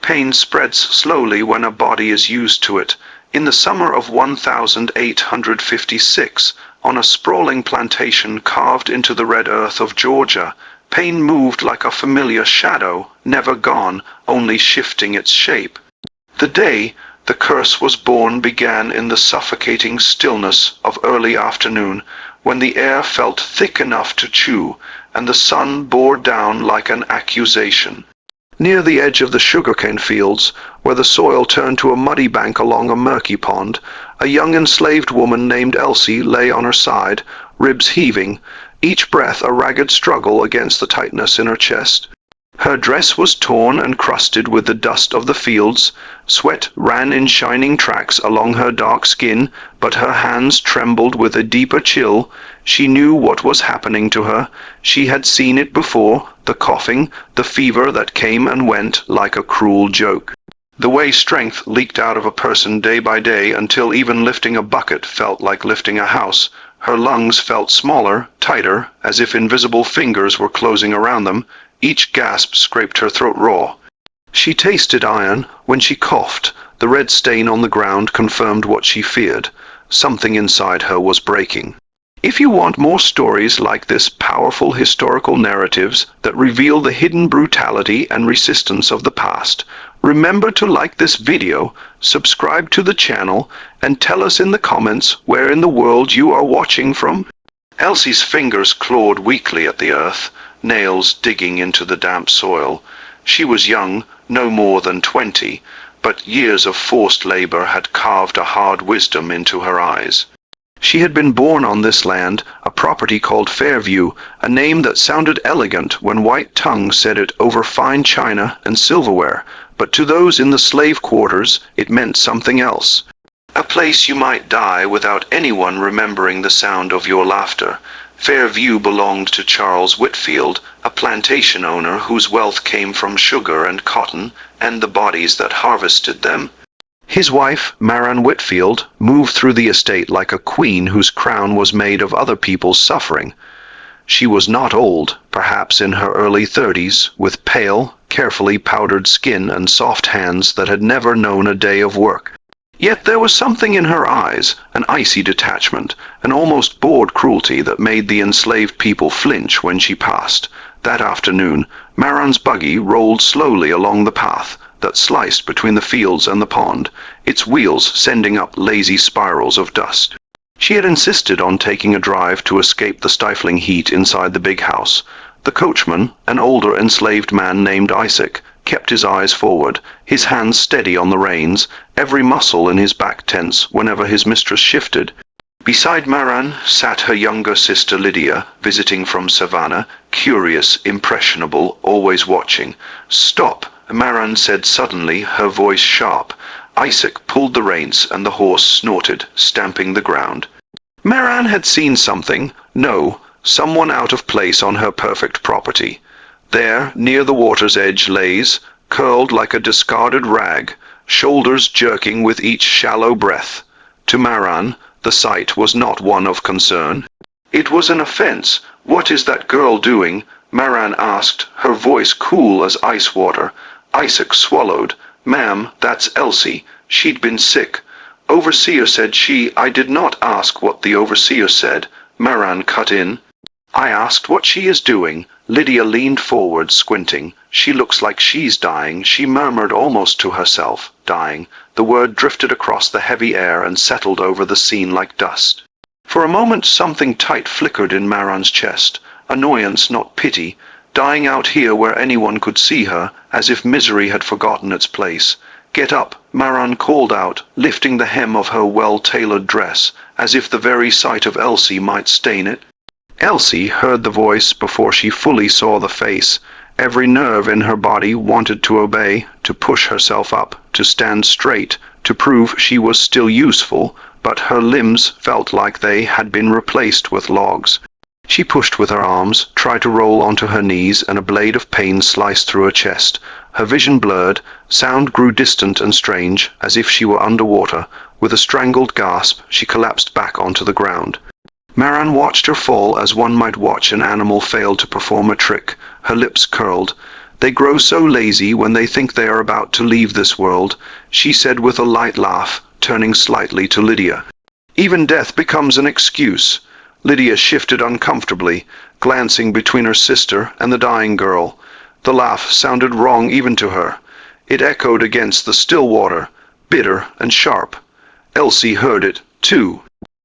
Pain spreads slowly when a body is used to it. In the summer of 1856, on a sprawling plantation carved into the red earth of Georgia, pain moved like a familiar shadow, never gone, only shifting its shape. The day the curse was born began in the suffocating stillness of early afternoon, when the air felt thick enough to chew, and the sun bore down like an accusation. Near the edge of the sugarcane fields, where the soil turned to a muddy bank along a murky pond, a young enslaved woman named Elsie lay on her side, ribs heaving, each breath a ragged struggle against the tightness in her chest. Her dress was torn and crusted with the dust of the fields, sweat ran in shining tracks along her dark skin, but her hands trembled with a deeper chill. She knew what was happening to her. She had seen it before, the coughing, the fever that came and went like a cruel joke. The way strength leaked out of a person day by day until even lifting a bucket felt like lifting a house. Her lungs felt smaller, tighter, as if invisible fingers were closing around them. Each gasp scraped her throat raw. She tasted iron. When she coughed, the red stain on the ground confirmed what she feared. Something inside her was breaking. If you want more stories like this, powerful historical narratives that reveal the hidden brutality and resistance of the past, remember to like this video, subscribe to the channel, and tell us in the comments where in the world you are watching from. Elsie's fingers clawed weakly at the earth, nails digging into the damp soil. She was young, no more than 20, but years of forced labor had carved a hard wisdom into her eyes. She had been born on this land, a property called Fairview, a name that sounded elegant when white tongue said it over fine china and silverware, but to those in the slave quarters it meant something else. A place you might die without anyone remembering the sound of your laughter. Fairview belonged to Charles Whitfield, a plantation owner whose wealth came from sugar and cotton, and the bodies that harvested them. His wife, Marian Whitfield, moved through the estate like a queen whose crown was made of other people's suffering. She was not old, perhaps in her early 30s, with pale, carefully powdered skin and soft hands that had never known a day of work. Yet there was something in her eyes, an icy detachment, an almost bored cruelty that made the enslaved people flinch when she passed. That afternoon, Marian's buggy rolled slowly along the path that sliced between the fields and the pond, its wheels sending up lazy spirals of dust. She had insisted on taking a drive to escape the stifling heat inside the big house. The coachman, an older enslaved man named Isaac, kept his eyes forward, his hands steady on the reins, every muscle in his back tense whenever his mistress shifted. Beside Marian sat her younger sister Lydia, visiting from Savannah, curious, impressionable, always watching. "Stop," Marian said suddenly, her voice sharp. Isaac pulled the reins and the horse snorted, stamping the ground. Marian had seen something. No, someone out of place on her perfect property. There, near the water's edge, lays, curled like a discarded rag, shoulders jerking with each shallow breath. To Marian, the sight was not one of concern. It was an offense. "What is that girl doing?" Marian asked, her voice cool as ice water. Isaac swallowed. "Ma'am, that's Elsie. She'd been sick. Overseer said I did not ask what the overseer said," Marian cut in. "I asked what she is doing." Lydia leaned forward, squinting. "She looks like she's dying," she murmured almost to herself. Dying. The word drifted across the heavy air and settled over the scene like dust. For a moment something tight flickered in Marian's chest. Annoyance, not pity. Dying out here where anyone could see her, as if misery had forgotten its place. "Get up," Marian called out, lifting the hem of her well-tailored dress, as if the very sight of Elsie might stain it. Elsie heard the voice before she fully saw the face. Every nerve in her body wanted to obey, to push herself up, to stand straight, to prove she was still useful, but her limbs felt like they had been replaced with logs. She pushed with her arms, tried to roll onto her knees, and a blade of pain sliced through her chest. Her vision blurred, sound grew distant and strange, as if she were underwater. With a strangled gasp, she collapsed back onto the ground. Marian watched her fall as one might watch an animal fail to perform a trick. Her lips curled. They grow so lazy when they think they are about to leave this world, she said with a light laugh, turning slightly to Lydia. Even death becomes an excuse. Lydia shifted uncomfortably, glancing between her sister and the dying girl. The laugh sounded wrong even to her. It echoed against the still water, bitter and sharp. Elsie heard it, too.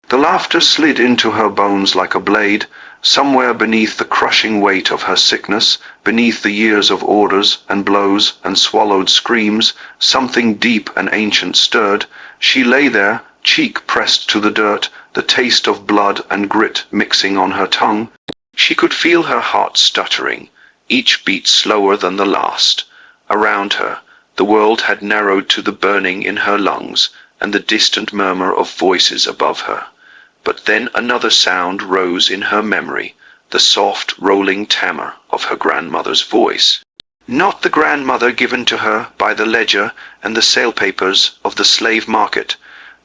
The laughter slid into her bones like a blade. Somewhere beneath the crushing weight of her sickness, beneath the years of orders and blows and swallowed screams, something deep and ancient stirred. She lay there, cheek pressed to the dirt, the taste of blood and grit mixing on her tongue. She could feel her heart stuttering, each beat slower than the last. Around her, the world had narrowed to the burning in her lungs and the distant murmur of voices above her. But then another sound rose in her memory, the soft, rolling tremor of her grandmother's voice. Not the grandmother given to her by the ledger and the sale papers of the slave market,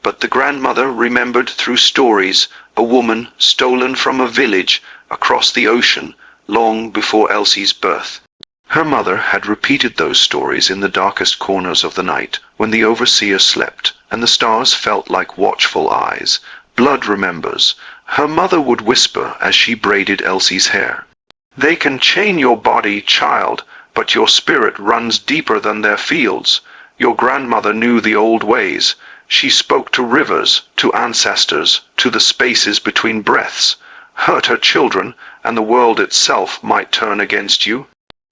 but the grandmother remembered through stories, a woman stolen from a village across the ocean long before Elsie's birth. Her mother had repeated those stories in the darkest corners of the night, when the overseer slept, and the stars felt like watchful eyes. Blood remembers, her mother would whisper as she braided Elsie's hair. They can chain your body, child, but your spirit runs deeper than their fields. Your grandmother knew the old ways. She spoke to rivers, to ancestors, to the spaces between breaths. Hurt her children, and the world itself might turn against you.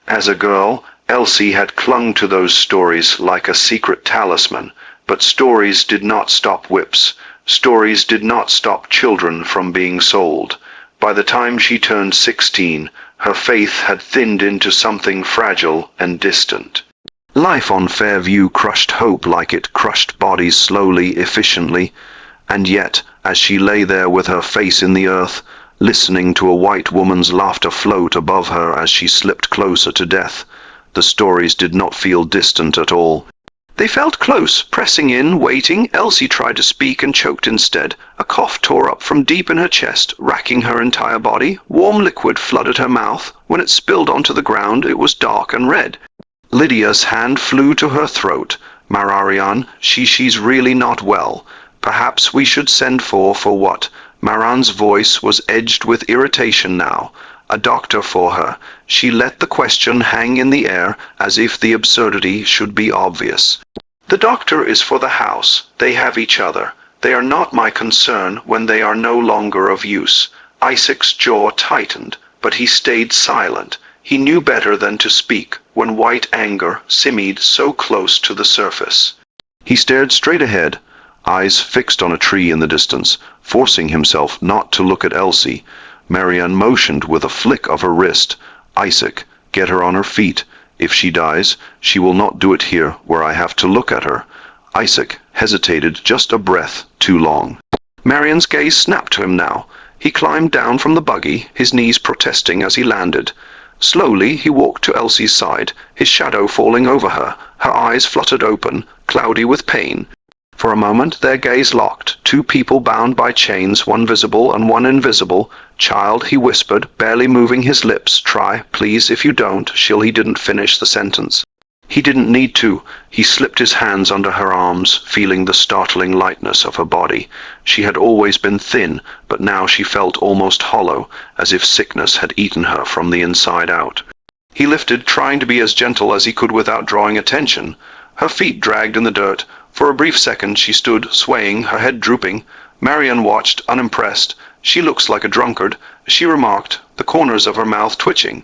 As a girl, Elsie had clung to those stories like a secret talisman, but stories did not stop whips. Stories did not stop children from being sold. By the time she turned 16, her faith had thinned into something fragile and distant. Life on Fairview crushed hope like it crushed bodies slowly, efficiently, and yet, as she lay there with her face in the earth, listening to a white woman's laughter float above her as she slipped closer to death, the stories did not feel distant at all. They felt close, pressing in, waiting. Elsie tried to speak and choked instead. A cough tore up from deep in her chest, racking her entire body. Warm liquid flooded her mouth. When it spilled onto the ground, it was dark and red. Lydia's hand flew to her throat. Mararian, she's really not well. Perhaps we should send for what? Maran's voice was edged with irritation now. A doctor for her. She let the question hang in the air as if the absurdity should be obvious. The doctor is for the house. They have each other. They are not my concern when they are no longer of use. Isaac's jaw tightened, but he stayed silent. He knew better than to speak when white anger simmered so close to the surface. He stared straight ahead, eyes fixed on a tree in the distance, forcing himself not to look at Elsie. Marianne motioned with a flick of her wrist. Isaac, get her on her feet. If she dies, she will not do it here where I have to look at her. Isaac hesitated just a breath too long. Marianne's gaze snapped to him now. He climbed down from the buggy, his knees protesting as he landed. Slowly he walked to Elsie's side, his shadow falling over her. Her eyes fluttered open, cloudy with pain. For a moment their gaze locked, two people bound by chains, one visible and one invisible. Child, he whispered, barely moving his lips. Try, please, if you don't. He didn't finish the sentence. He didn't need to. He slipped his hands under her arms, feeling the startling lightness of her body. She had always been thin, but now she felt almost hollow, as if sickness had eaten her from the inside out. He lifted, trying to be as gentle as he could without drawing attention. Her feet dragged in the dirt. For a brief second she stood, swaying, her head drooping. Marianne watched, unimpressed. She looks like a drunkard, she remarked, the corners of her mouth twitching.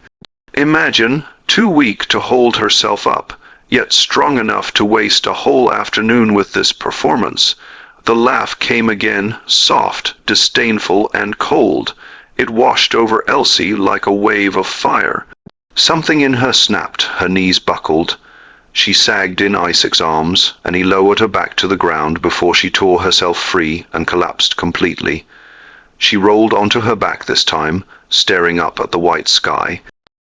Imagine, too weak to hold herself up, yet strong enough to waste a whole afternoon with this performance. The laugh came again, soft, disdainful, and cold. It washed over Elsie like a wave of fire. Something in her snapped, her knees buckled. She sagged in Isaac's arms, and he lowered her back to the ground before she tore herself free and collapsed completely. She rolled onto her back this time, staring up at the white sky.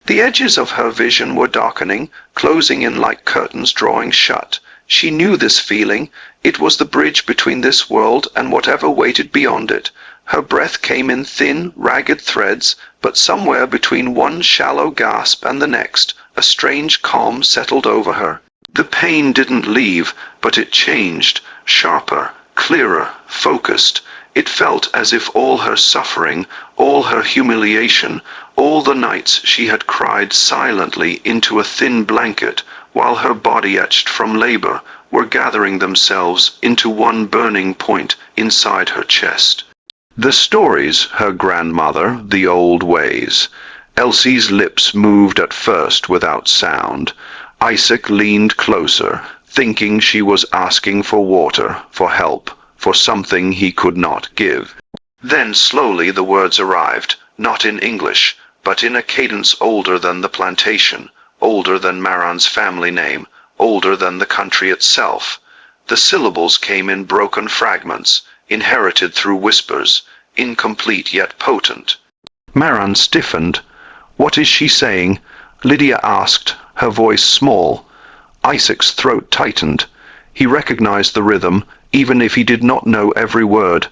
The edges of her vision were darkening, closing in like curtains drawing shut. She knew this feeling. It was the bridge between this world and whatever waited beyond it. Her breath came in thin, ragged threads, but somewhere between one shallow gasp and the next, A strange calm settled over her. The pain didn't leave, but it changed, sharper, clearer, focused. It felt as if all her suffering, all her humiliation, all the nights she had cried silently into a thin blanket, while her body etched from labor, were gathering themselves into one burning point inside her chest. The stories, her grandmother, the old ways. Elsie's lips moved at first without sound. Isaac leaned closer, thinking she was asking for water, for help, for something he could not give. Then slowly the words arrived, not in English, but in a cadence older than the plantation, older than Maran's family name, older than the country itself. The syllables came in broken fragments, inherited through whispers, incomplete yet potent. Maran stiffened. "What is she saying?" Lydia asked, her voice small. Isaac's throat tightened. He recognized the rhythm, even if he did not know every word.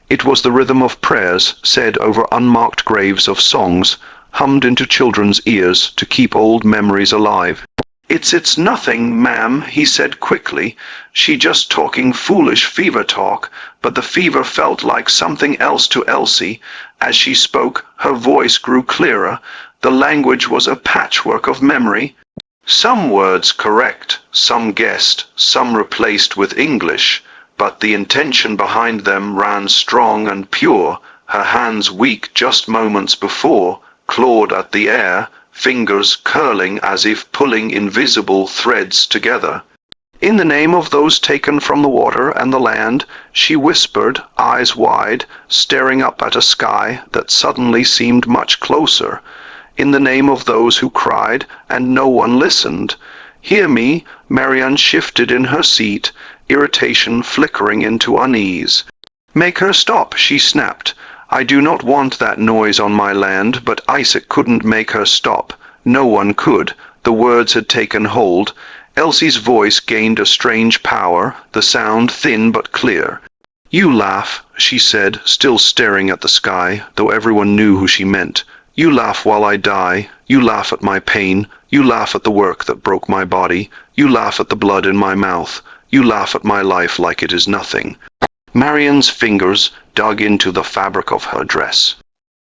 It was the rhythm of prayers said over unmarked graves of songs, hummed into children's ears to keep old memories alive. It's nothing, ma'am," he said quickly. "She just talking foolish fever talk," but the fever felt like something else to Elsie. As she spoke, her voice grew clearer. The language was a patchwork of memory. Some words correct, some guessed, some replaced with English, but the intention behind them ran strong and pure. Her hands weak just moments before, clawed at the air, fingers curling as if pulling invisible threads together. "In the name of those taken from the water and the land," she whispered, eyes wide, staring up at a sky that suddenly seemed much closer. "In the name of those who cried, and no one listened. Hear me." Marianne shifted in her seat, irritation flickering into unease. "Make her stop," she snapped. "I do not want that noise on my land," but Isaac couldn't make her stop. No one could. The words had taken hold. Elsie's voice gained a strange power, the sound thin but clear. "You laugh," she said, still staring at the sky, though everyone knew who she meant. "You laugh while I die. You laugh at my pain. You laugh at the work that broke my body. You laugh at the blood in my mouth. You laugh at my life like it is nothing." Marian's fingers dug into the fabric of her dress.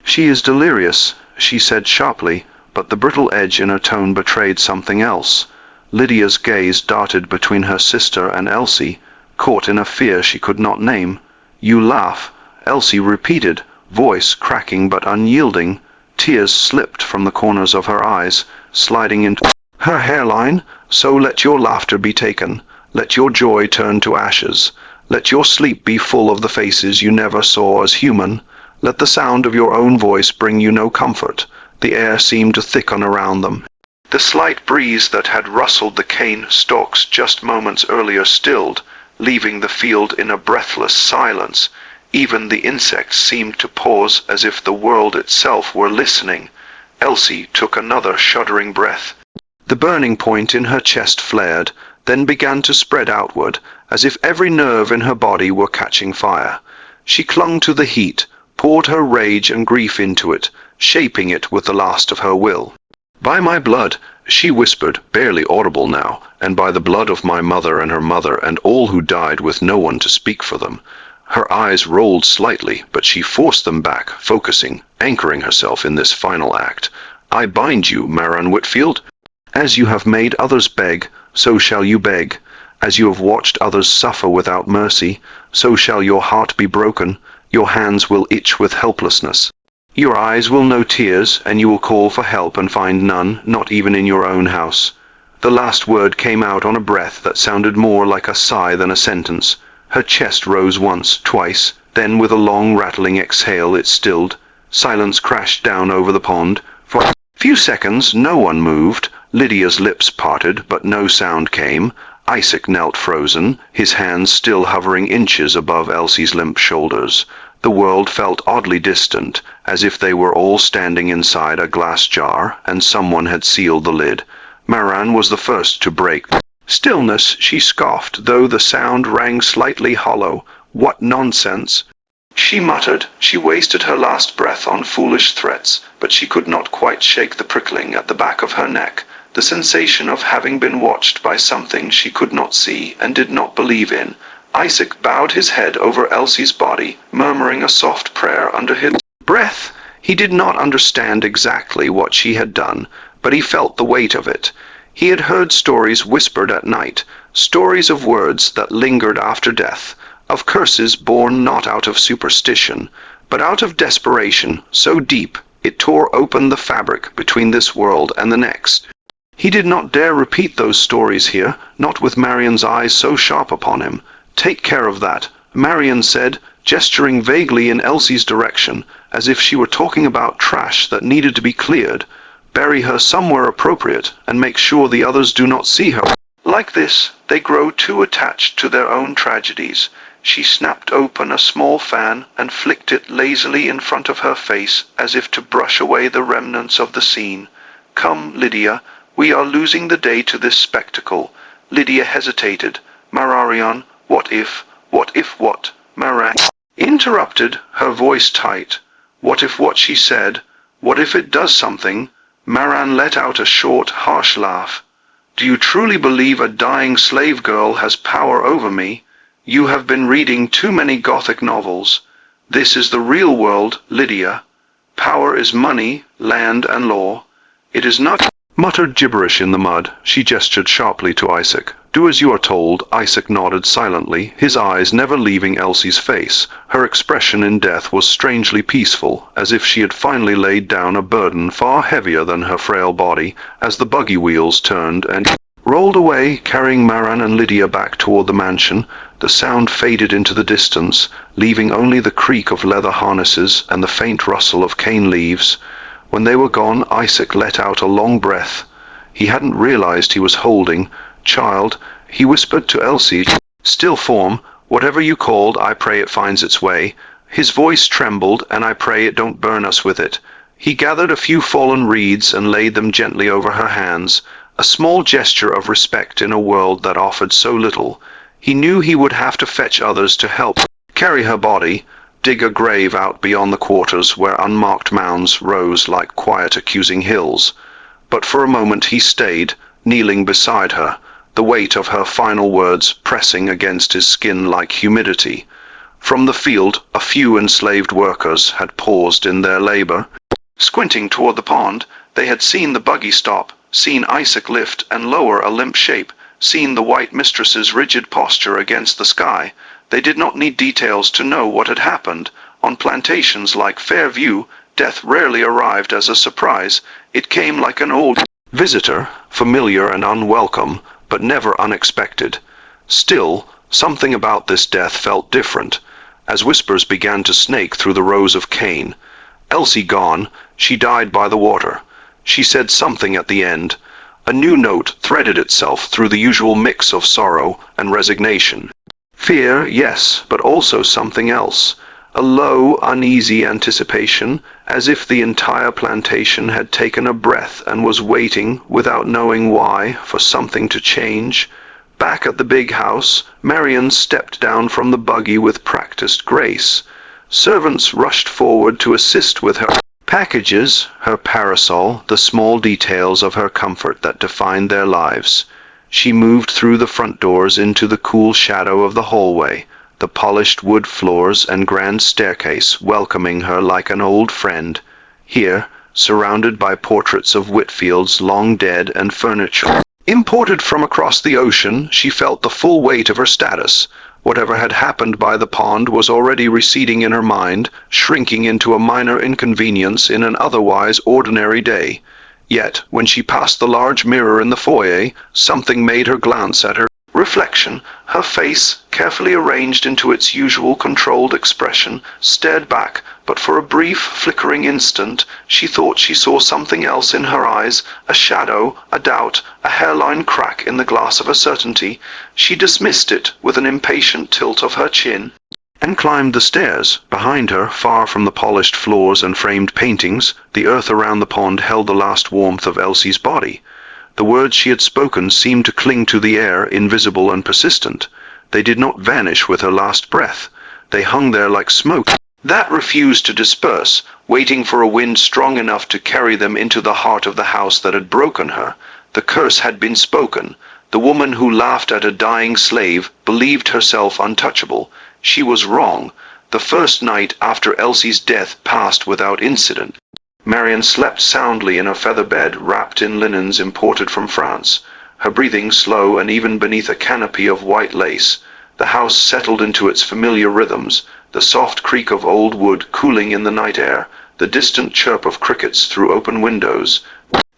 "She is delirious," she said sharply, but the brittle edge in her tone betrayed something else. Lydia's gaze darted between her sister and Elsie, caught in a fear she could not name. "You laugh," Elsie repeated, voice cracking but unyielding. Tears slipped from the corners of her eyes, sliding into her hairline. "So let your laughter be taken. Let your joy turn to ashes. Let your sleep be full of the faces you never saw as human. Let the sound of your own voice bring you no comfort." The air seemed to thicken around them. The slight breeze that had rustled the cane stalks just moments earlier stilled, leaving the field in a breathless silence. Even the insects seemed to pause as if the world itself were listening. Elsie took another shuddering breath. The burning point in her chest flared, then began to spread outward, as if every nerve in her body were catching fire. She clung to the heat, poured her rage and grief into it, shaping it with the last of her will. "By my blood," she whispered, barely audible now, "and by the blood of my mother and her mother and all who died with no one to speak for them." Her eyes rolled slightly, but she forced them back, focusing, anchoring herself in this final act. "I bind you, Maran Whitfield. As you have made others beg, so shall you beg. As you have watched others suffer without mercy, so shall your heart be broken. Your hands will itch with helplessness. Your eyes will know tears, and you will call for help and find none, not even in your own house." The last word came out on a breath that sounded more like a sigh than a sentence. Her chest rose once, twice, then with a long rattling exhale it stilled. Silence crashed down over the pond. For a few seconds no one moved. Lydia's lips parted, but no sound came. Isaac knelt frozen, his hands still hovering inches above Elsie's limp shoulders. The world felt oddly distant, as if they were all standing inside a glass jar, and someone had sealed the lid. Maran was the first to break stillness. She scoffed, though the sound rang slightly hollow. "What nonsense!" she muttered. She wasted her last breath on foolish threats, but she could not quite shake the prickling at the back of her neck. the sensation of having been watched by something she could not see and did not believe in. Isaac bowed his head over Elsie's body, murmuring a soft prayer under his breath. He did not understand exactly what she had done, but he felt the weight of it. He had heard stories whispered at night, stories of words that lingered after death, of curses born not out of superstition, but out of desperation so deep it tore open the fabric between this world and the next. He did not dare repeat those stories here, not with Marian's eyes so sharp upon him. "Take care of that," Marian said, gesturing vaguely in Elsie's direction, as if she were talking about trash that needed to be cleared. "Bury her somewhere appropriate, and make sure the others do not see her. Like this, they grow too attached to their own tragedies." She snapped open a small fan and flicked it lazily in front of her face, as if to brush away the remnants of the scene. "Come, Lydia, we are losing the day to this spectacle." Lydia hesitated. "Mararion, what if what?" Maran interrupted, her voice tight. "What if what she said? What if it does something?" Maran let out a short, harsh laugh. "Do you truly believe a dying slave girl has power over me? You have been reading too many Gothic novels. This is the real world, Lydia. Power is money, land, and law. It is not—" Muttered gibberish in the mud. She gestured sharply to Isaac. "Do as you are told." Isaac nodded silently, his eyes never leaving Elsie's face. Her expression in death was strangely peaceful, as if she had finally laid down a burden far heavier than her frail body, as the buggy wheels turned and rolled away, carrying Maran and Lydia back toward the mansion. The sound faded into the distance, leaving only the creak of leather harnesses and the faint rustle of cane leaves. When they were gone, Isaac let out a long breath. He hadn't realized he was holding. "Child," he whispered to Elsie, "still form, whatever you called, I pray it finds its way." His voice trembled, "and I pray it don't burn us with it." He gathered a few fallen reeds and laid them gently over her hands, a small gesture of respect in a world that offered so little. He knew he would have to fetch others to help carry her body, dig a grave out beyond the quarters where unmarked mounds rose like quiet accusing hills. But for a moment he stayed, kneeling beside her, the weight of her final words pressing against his skin like humidity. From the field, a few enslaved workers had paused in their labor. Squinting toward the pond, they had seen the buggy stop, seen Isaac lift and lower a limp shape, seen the white mistress's rigid posture against the sky. They did not need details to know what had happened. On plantations like Fairview, death rarely arrived as a surprise. It came like an old visitor, familiar and unwelcome, but never unexpected. Still, something about this death felt different, as whispers began to snake through the rows of cane. "Elsie gone, she died by the water." She said something at the end. A new note threaded itself through the usual mix of sorrow and resignation. Fear, yes, but also something else. A low, uneasy anticipation, as if the entire plantation had taken a breath and was waiting, without knowing why, for something to change. Back at the big house, Marian stepped down from the buggy with practiced grace. Servants rushed forward to assist with her packages, her parasol, the small details of her comfort that defined their lives. She moved through the front doors into the cool shadow of the hallway, the polished wood floors and grand staircase welcoming her like an old friend. Here, surrounded by portraits of Whitfield's long dead and furniture imported from across the ocean, she felt the full weight of her status. Whatever had happened by the pond was already receding in her mind, shrinking into a minor inconvenience in an otherwise ordinary day. Yet, when she passed the large mirror in the foyer, something made her glance at her reflection. Her face, carefully arranged into its usual controlled expression, stared back, but for a brief, flickering instant, she thought she saw something else in her eyes, a shadow, a doubt, a hairline crack in the glass of a certainty. She dismissed it with an impatient tilt of her chin, and climbed the stairs. Behind her, far from the polished floors and framed paintings, the earth around the pond held the last warmth of Elsie's body. The words she had spoken seemed to cling to the air, invisible and persistent. They did not vanish with her last breath. They hung there like smoke that refused to disperse, waiting for a wind strong enough to carry them into the heart of the house that had broken her. The curse had been spoken. The woman who laughed at a dying slave believed herself untouchable. She was wrong. The first night after Elsie's death passed without incident. Marian slept soundly in a feather bed wrapped in linens imported from France, her breathing slow and even beneath a canopy of white lace. The house settled into its familiar rhythms, the soft creak of old wood cooling in the night air, the distant chirp of crickets through open windows,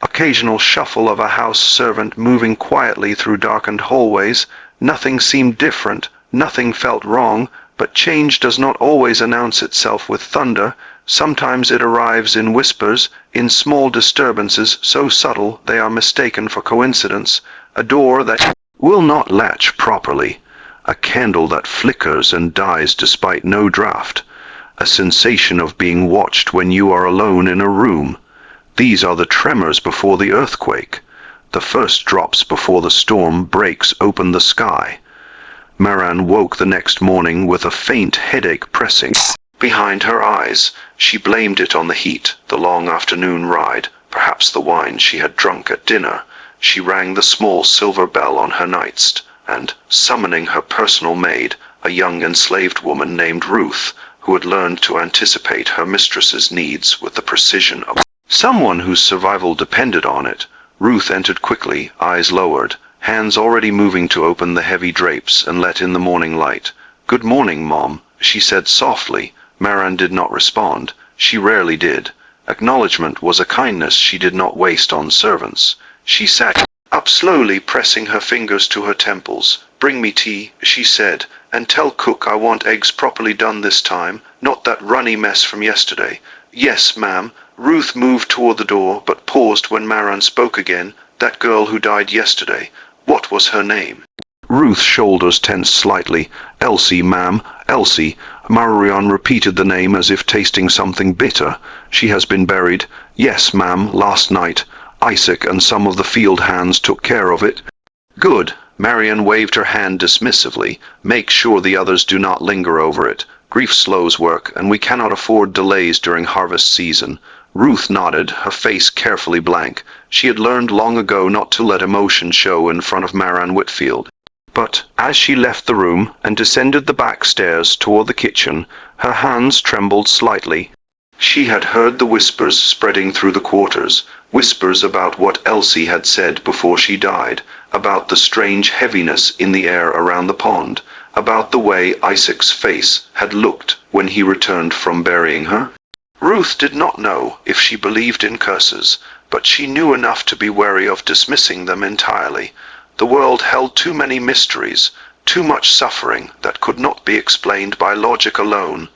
occasional shuffle of a house servant moving quietly through darkened hallways. Nothing seemed different, nothing felt wrong, but change does not always announce itself with thunder. Sometimes it arrives in whispers, in small disturbances so subtle they are mistaken for coincidence. A door that will not latch properly, a candle that flickers and dies despite no draught, a sensation of being watched when you are alone in a room. These are the tremors before the earthquake. The first drops before the storm breaks open the sky. Marian woke the next morning with a faint headache pressing behind her eyes. She blamed it on the heat, the long afternoon ride, perhaps the wine she had drunk at dinner. She rang the small silver bell on her nightstand, and, summoning her personal maid, a young enslaved woman named Ruth, who had learned to anticipate her mistress's needs with the precision of someone whose survival depended on it, Ruth entered quickly, eyes lowered, hands already moving to open the heavy drapes and let in the morning light. "Good morning, Mom," she said softly. Marian did not respond. She rarely did. Acknowledgement was a kindness she did not waste on servants. She sat up slowly, pressing her fingers to her temples. "Bring me tea," she said, "and tell cook I want eggs properly done this time, not that runny mess from yesterday." "Yes, ma'am." Ruth moved toward the door, but paused when Marian spoke again. "That girl who died yesterday, what was her name?" Ruth's shoulders tensed slightly. "Elsie, ma'am, Elsie." Marian repeated the name as if tasting something bitter. "She has been buried." "Yes, ma'am, last night. Isaac and some of the field hands took care of it." "Good." Marian waved her hand dismissively. "Make sure the others do not linger over it. Grief slows work, and we cannot afford delays during harvest season." Ruth nodded, her face carefully blank. She had learned long ago not to let emotion show in front of Marian Whitfield. But as she left the room and descended the back stairs toward the kitchen, her hands trembled slightly. She had heard the whispers spreading through the quarters, whispers about what Elsie had said before she died, about the strange heaviness in the air around the pond, about the way Isaac's face had looked when he returned from burying her. Ruth did not know if she believed in curses, but she knew enough to be wary of dismissing them entirely. The world held too many mysteries, too much suffering that could not be explained by logic alone.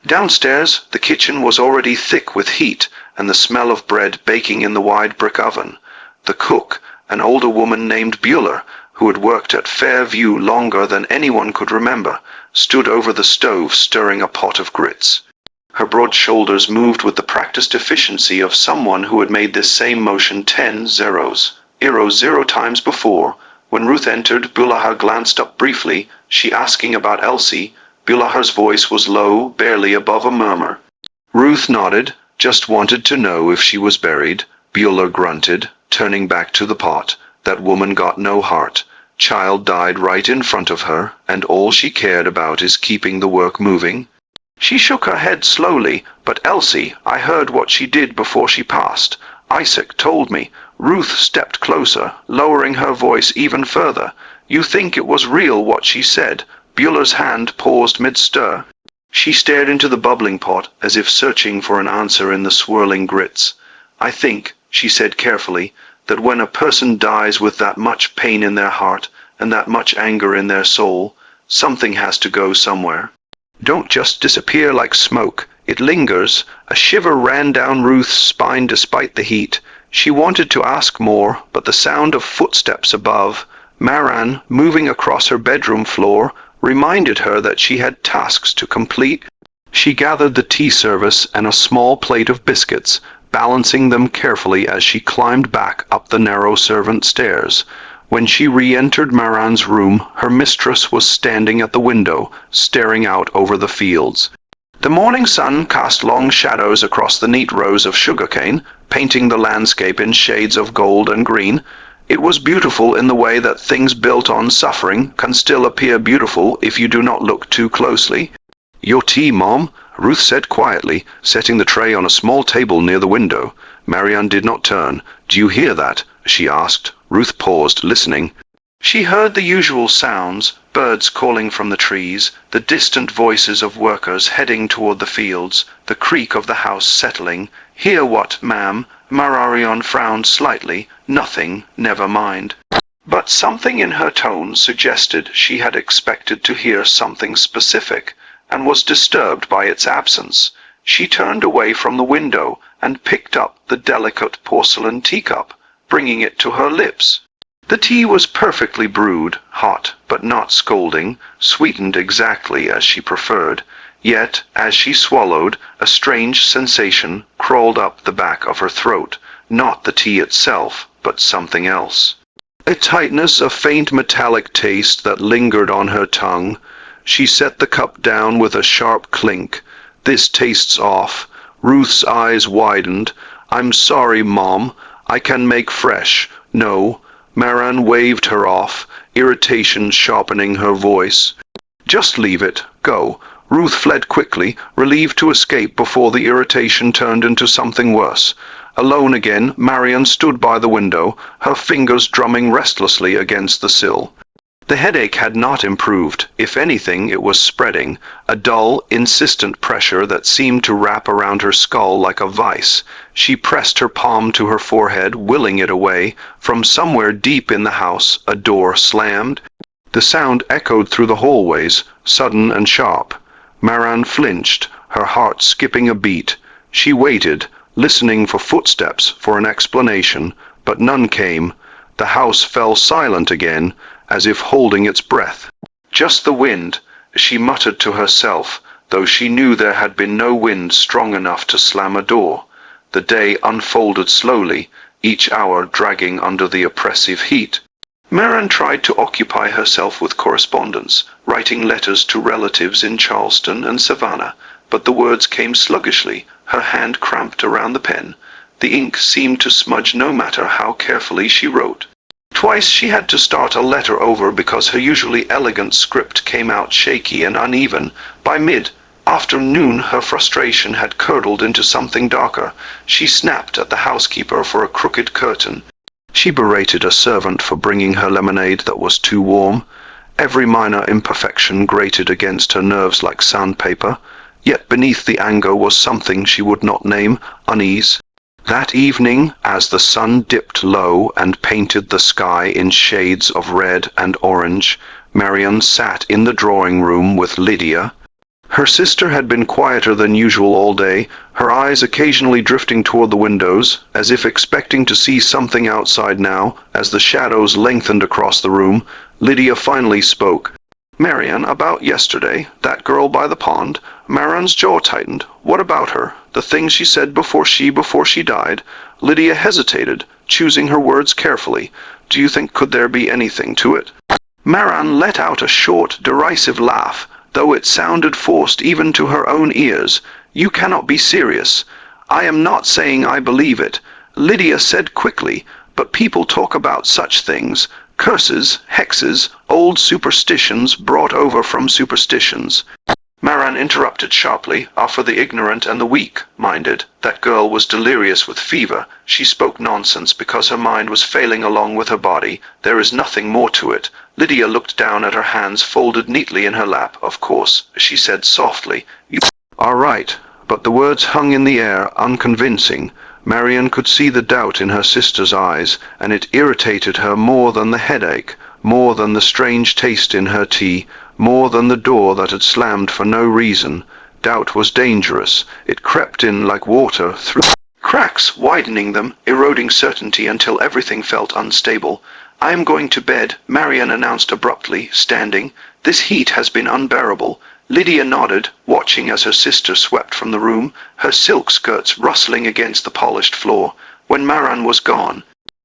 Downstairs, the kitchen was already thick with heat and the smell of bread baking in the wide brick oven. The cook, an older woman named Beulah, who had worked at Fairview longer than anyone could remember, stood over the stove stirring a pot of grits. Her broad shoulders moved with the practiced efficiency of someone who had made this same motion 0 times before. When Ruth entered, Beulah glanced up briefly, she asking about Elsie. Beulah's voice was low, barely above a murmur. Ruth nodded. "Just wanted to know if she was buried." Beulah grunted, turning back to the pot. "That woman got no heart. Child died right in front of her, and all she cared about is keeping the work moving." She shook her head slowly. "But Elsie, I heard what she did before she passed. Isaac told me." Ruth stepped closer, lowering her voice even further. "You think it was real what she said?" Beulah's hand paused mid-stir. She stared into the bubbling pot as if searching for an answer in the swirling grits. "I think," she said carefully, "that when a person dies with that much pain in their heart and that much anger in their soul, something has to go somewhere. Don't just disappear like smoke. It lingers." A shiver ran down Ruth's spine despite the heat. She wanted to ask more, but the sound of footsteps above, Marian moving across her bedroom floor, reminded her that she had tasks to complete. She gathered the tea service and a small plate of biscuits, balancing them carefully as she climbed back up the narrow servant stairs. When she re-entered Marian's room, her mistress was standing at the window, staring out over the fields. The morning sun cast long shadows across the neat rows of sugarcane, painting the landscape in shades of gold and green. It was beautiful in the way that things built on suffering can still appear beautiful if you do not look too closely. "Your tea, Mom," Ruth said quietly, setting the tray on a small table near the window. Marianne did not turn. "Do you hear that?" she asked. Ruth paused, listening. She heard the usual sounds, birds calling from the trees, the distant voices of workers heading toward the fields, the creak of the house settling. "Hear what, ma'am?" Marianne frowned slightly. "Nothing, never mind." But something in her tone suggested she had expected to hear something specific, and was disturbed by its absence. She turned away from the window and picked up the delicate porcelain teacup, bringing it to her lips. The tea was perfectly brewed, hot but not scalding, sweetened exactly as she preferred. Yet, as she swallowed, a strange sensation crawled up the back of her throat, not the tea itself, but something else. A tightness, a faint metallic taste that lingered on her tongue. She set the cup down with a sharp clink. "This tastes off." Ruth's eyes widened. "I'm sorry, Mom. I can make fresh." "No." Marianne waved her off, irritation sharpening her voice. "Just leave it. Go." Ruth fled quickly, relieved to escape before the irritation turned into something worse. Alone again, Marianne stood by the window, her fingers drumming restlessly against the sill. The headache had not improved. If anything, it was spreading, a dull, insistent pressure that seemed to wrap around her skull like a vice. She pressed her palm to her forehead, willing it away. From somewhere deep in the house, a door slammed. The sound echoed through the hallways, sudden and sharp. Marianne flinched, her heart skipping a beat. She waited, listening for footsteps, for an explanation, but none came. The house fell silent again, as if holding its breath. "Just the wind," she muttered to herself, though she knew there had been no wind strong enough to slam a door. The day unfolded slowly, each hour dragging under the oppressive heat. Marianne tried to occupy herself with correspondence, writing letters to relatives in Charleston and Savannah, but the words came sluggishly, her hand cramped around the pen. The ink seemed to smudge no matter how carefully she wrote. Twice she had to start a letter over because her usually elegant script came out shaky and uneven. By mid-afternoon her frustration had curdled into something darker. She snapped at the housekeeper for a crooked curtain. She berated a servant for bringing her lemonade that was too warm. Every minor imperfection grated against her nerves like sandpaper. Yet beneath the anger was something she would not name, unease. That evening, as the sun dipped low and painted the sky in shades of red and orange, Marianne sat in the drawing room with Lydia. Her sister had been quieter than usual all day, her eyes occasionally drifting toward the windows, as if expecting to see something outside now. As the shadows lengthened across the room, Lydia finally spoke. "Marianne, about yesterday, that girl by the pond." Marianne's jaw tightened. "What about her? The thing she said before she died?" Lydia hesitated, choosing her words carefully. "Do you think could there be anything to it?" Marianne let out a short, derisive laugh, though it sounded forced even to her own ears. "You cannot be serious." "I am not saying I believe it," Lydia said quickly, "but people talk about such things. Curses, hexes, old superstitions brought over from superstitions." Marianne interrupted sharply. "Are for the ignorant and the weak-minded. That girl was delirious with fever. She spoke nonsense because her mind was failing along with her body. There is nothing more to it." Lydia looked down at her hands folded neatly in her lap. "Of course," she said softly. "You are right." But the words hung in the air, unconvincing. Marianne could see the doubt in her sister's eyes, and it irritated her more than the headache, more than the strange taste in her tea, more than the door that had slammed for no reason. Doubt was dangerous. It crept in like water through cracks, widening them, eroding certainty until everything felt unstable. "I am going to bed," Marianne announced abruptly, standing. "This heat has been unbearable." Lydia nodded, watching as her sister swept from the room, her silk skirts rustling against the polished floor. When Marianne was gone,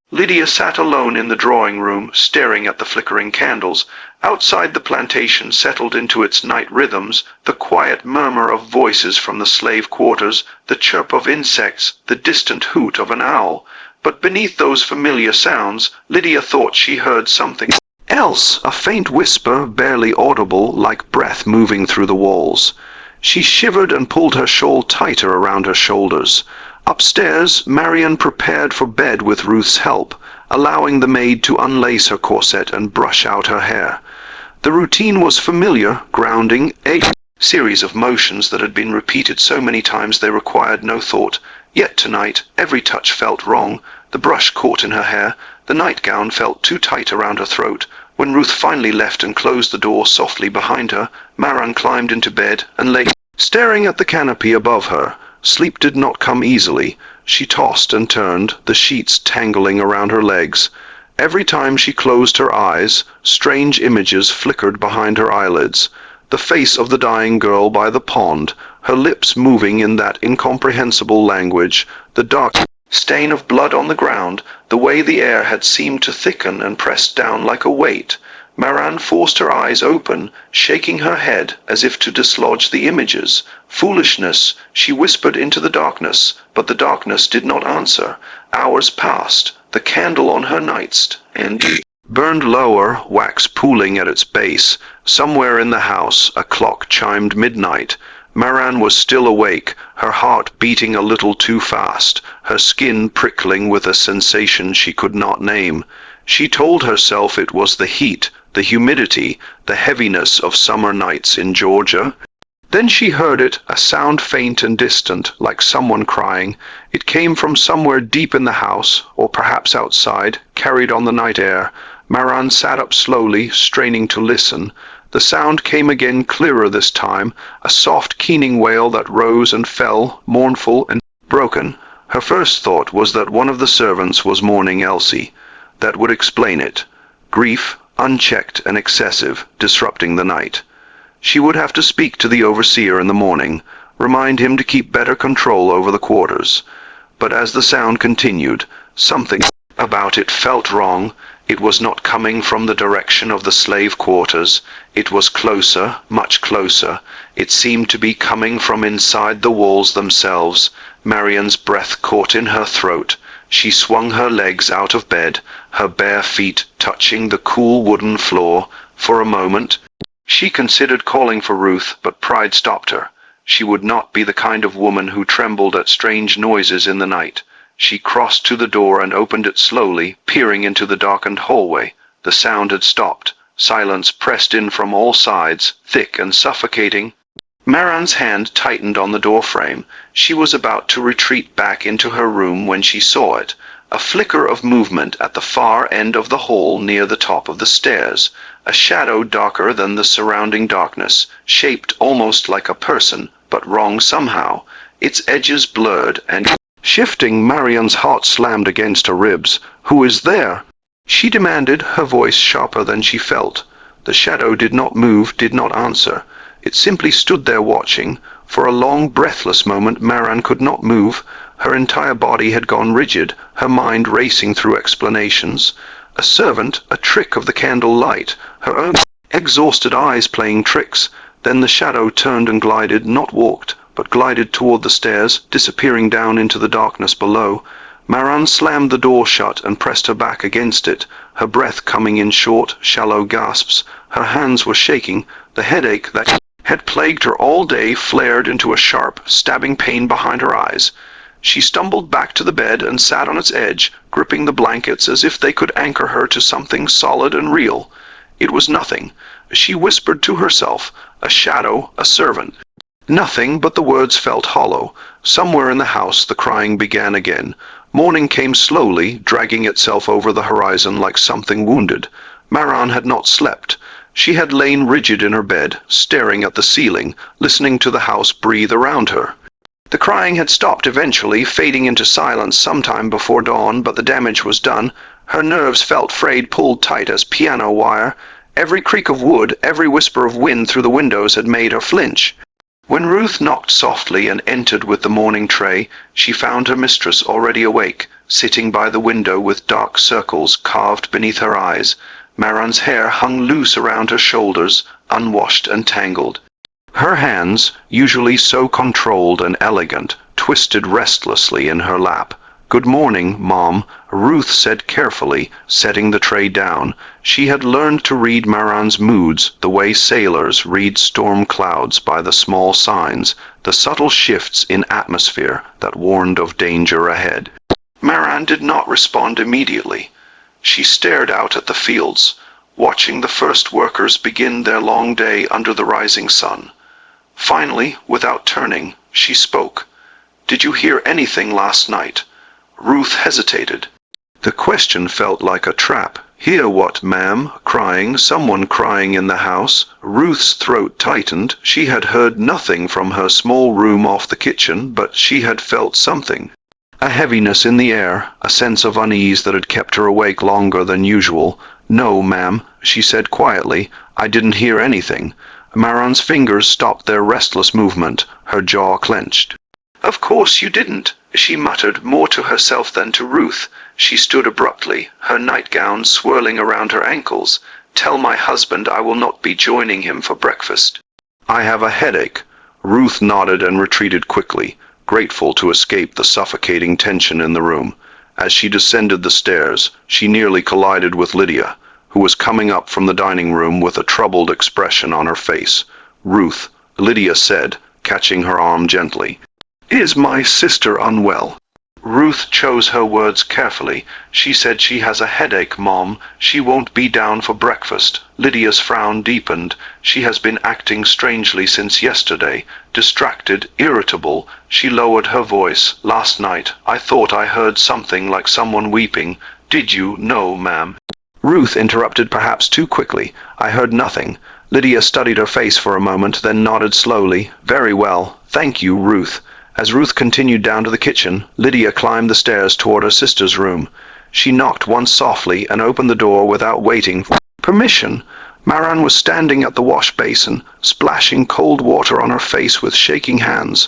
Lydia sat alone in the drawing room, staring at the flickering candles. Outside the plantation settled into its night rhythms, the quiet murmur of voices from the slave quarters, the chirp of insects, the distant hoot of an owl. But beneath those familiar sounds, Lydia thought she heard something else, a faint whisper, barely audible, like breath moving through the walls. She shivered and pulled her shawl tighter around her shoulders. Upstairs, Marian prepared for bed with Ruth's help, allowing the maid to unlace her corset and brush out her hair. The routine was familiar, grounding, a series of motions that had been repeated so many times they required no thought. Yet tonight, every touch felt wrong. The brush caught in her hair, the nightgown felt too tight around her throat. When Ruth finally left and closed the door softly behind her, Marian climbed into bed and lay staring at the canopy above her. Sleep did not come easily. She tossed and turned, the sheets tangling around her legs. Every time she closed her eyes, strange images flickered behind her eyelids. The face of the dying girl by the pond, her lips moving in that incomprehensible language, the dark stain of blood on the ground, the way the air had seemed to thicken and press down like a weight. Marian forced her eyes open, shaking her head as if to dislodge the images. Foolishness, she whispered into the darkness, but the darkness did not answer. Hours passed. The candle on her nightstand burned lower, wax pooling at its base. Somewhere in the house, a clock chimed midnight. Marian was still awake, her heart beating a little too fast, her skin prickling with a sensation she could not name. She told herself it was the heat, the humidity, the heaviness of summer nights in Georgia. Then she heard it, a sound faint and distant, like someone crying. It came from somewhere deep in the house, or perhaps outside, carried on the night air. Marian sat up slowly, straining to listen. The sound came again, clearer this time, a soft keening wail that rose and fell, mournful and broken. Her first thought was that one of the servants was mourning Elsie. That would explain it. Grief, unchecked and excessive, disrupting the night. She would have to speak to the overseer in the morning, remind him to keep better control over the quarters. But as the sound continued, something about it felt wrong. It was not coming from the direction of the slave quarters. It was closer, much closer. It seemed to be coming from inside the walls themselves. Marian's breath caught in her throat. She swung her legs out of bed, her bare feet touching the cool wooden floor. For a moment, she considered calling for Ruth, but pride stopped her. She would not be the kind of woman who trembled at strange noises in the night. She crossed to the door and opened it slowly, peering into the darkened hallway. The sound had stopped. Silence pressed in from all sides, thick and suffocating. Marian's hand tightened on the doorframe. She was about to retreat back into her room when she saw it. A flicker of movement at the far end of the hall near the top of the stairs. A shadow darker than the surrounding darkness, shaped almost like a person, but wrong somehow. Its edges blurred and shifting. Marian's heart slammed against her ribs. "Who is there?" she demanded, her voice sharper than she felt. The shadow did not move, did not answer. It simply stood there watching. For a long, breathless moment, Marian could not move. Her entire body had gone rigid, her mind racing through explanations. A servant, a trick of the candle light, her own exhausted eyes playing tricks. Then the shadow turned and glided, not walked, but glided toward the stairs, disappearing down into the darkness below. Marian slammed the door shut and pressed her back against it, her breath coming in short, shallow gasps. Her hands were shaking. The headache that had plagued her all day flared into a sharp, stabbing pain behind her eyes. She stumbled back to the bed and sat on its edge, gripping the blankets as if they could anchor her to something solid and real. It was nothing. She whispered to herself, a shadow, a servant. Nothing, but the words felt hollow. Somewhere in the house the crying began again. Morning came slowly, dragging itself over the horizon like something wounded. Marian had not slept. She had lain rigid in her bed, staring at the ceiling, listening to the house breathe around her. The crying had stopped eventually, fading into silence sometime before dawn, but the damage was done. Her nerves felt frayed, pulled tight as piano wire. Every creak of wood, every whisper of wind through the windows had made her flinch. When Ruth knocked softly and entered with the morning tray, she found her mistress already awake, sitting by the window with dark circles carved beneath her eyes. Marian's hair hung loose around her shoulders, unwashed and tangled. Her hands, usually so controlled and elegant, twisted restlessly in her lap. "Good morning, Mom," Ruth said carefully, setting the tray down. She had learned to read Maran's moods the way sailors read storm clouds by the small signs, the subtle shifts in atmosphere that warned of danger ahead. Maran did not respond immediately. She stared out at the fields, watching the first workers begin their long day under the rising sun. Finally, without turning, she spoke. "Did you hear anything last night?" Ruth hesitated. The question felt like a trap. "Hear what, ma'am? Crying? Someone crying in the house?" Ruth's throat tightened. She had heard nothing from her small room off the kitchen, but she had felt something. A heaviness in the air, a sense of unease that had kept her awake longer than usual. "No, ma'am," she said quietly. "I didn't hear anything." Maran's fingers stopped their restless movement. Her jaw clenched. "Of course you didn't," she muttered, more to herself than to Ruth. She stood abruptly, her nightgown swirling around her ankles. "Tell my husband I will not be joining him for breakfast." "I have a headache." Ruth nodded and retreated quickly, grateful to escape the suffocating tension in the room. As she descended the stairs, she nearly collided with Lydia, who was coming up from the dining room with a troubled expression on her face. "Ruth," Lydia said, catching her arm gently. "Is my sister unwell?" Ruth chose her words carefully. "She said she has a headache, Mom. She won't be down for breakfast." Lydia's frown deepened. "She has been acting strangely since yesterday. Distracted, irritable." She lowered her voice. "Last night, I thought I heard something like someone weeping." "Did you?" "No, ma'am." Ruth interrupted perhaps too quickly. "I heard nothing." Lydia studied her face for a moment, then nodded slowly. "Very well. Thank you, Ruth." As Ruth continued down to the kitchen, Lydia climbed the stairs toward her sister's room. She knocked once softly and opened the door without waiting for permission. Maran was standing at the wash basin, splashing cold water on her face with shaking hands.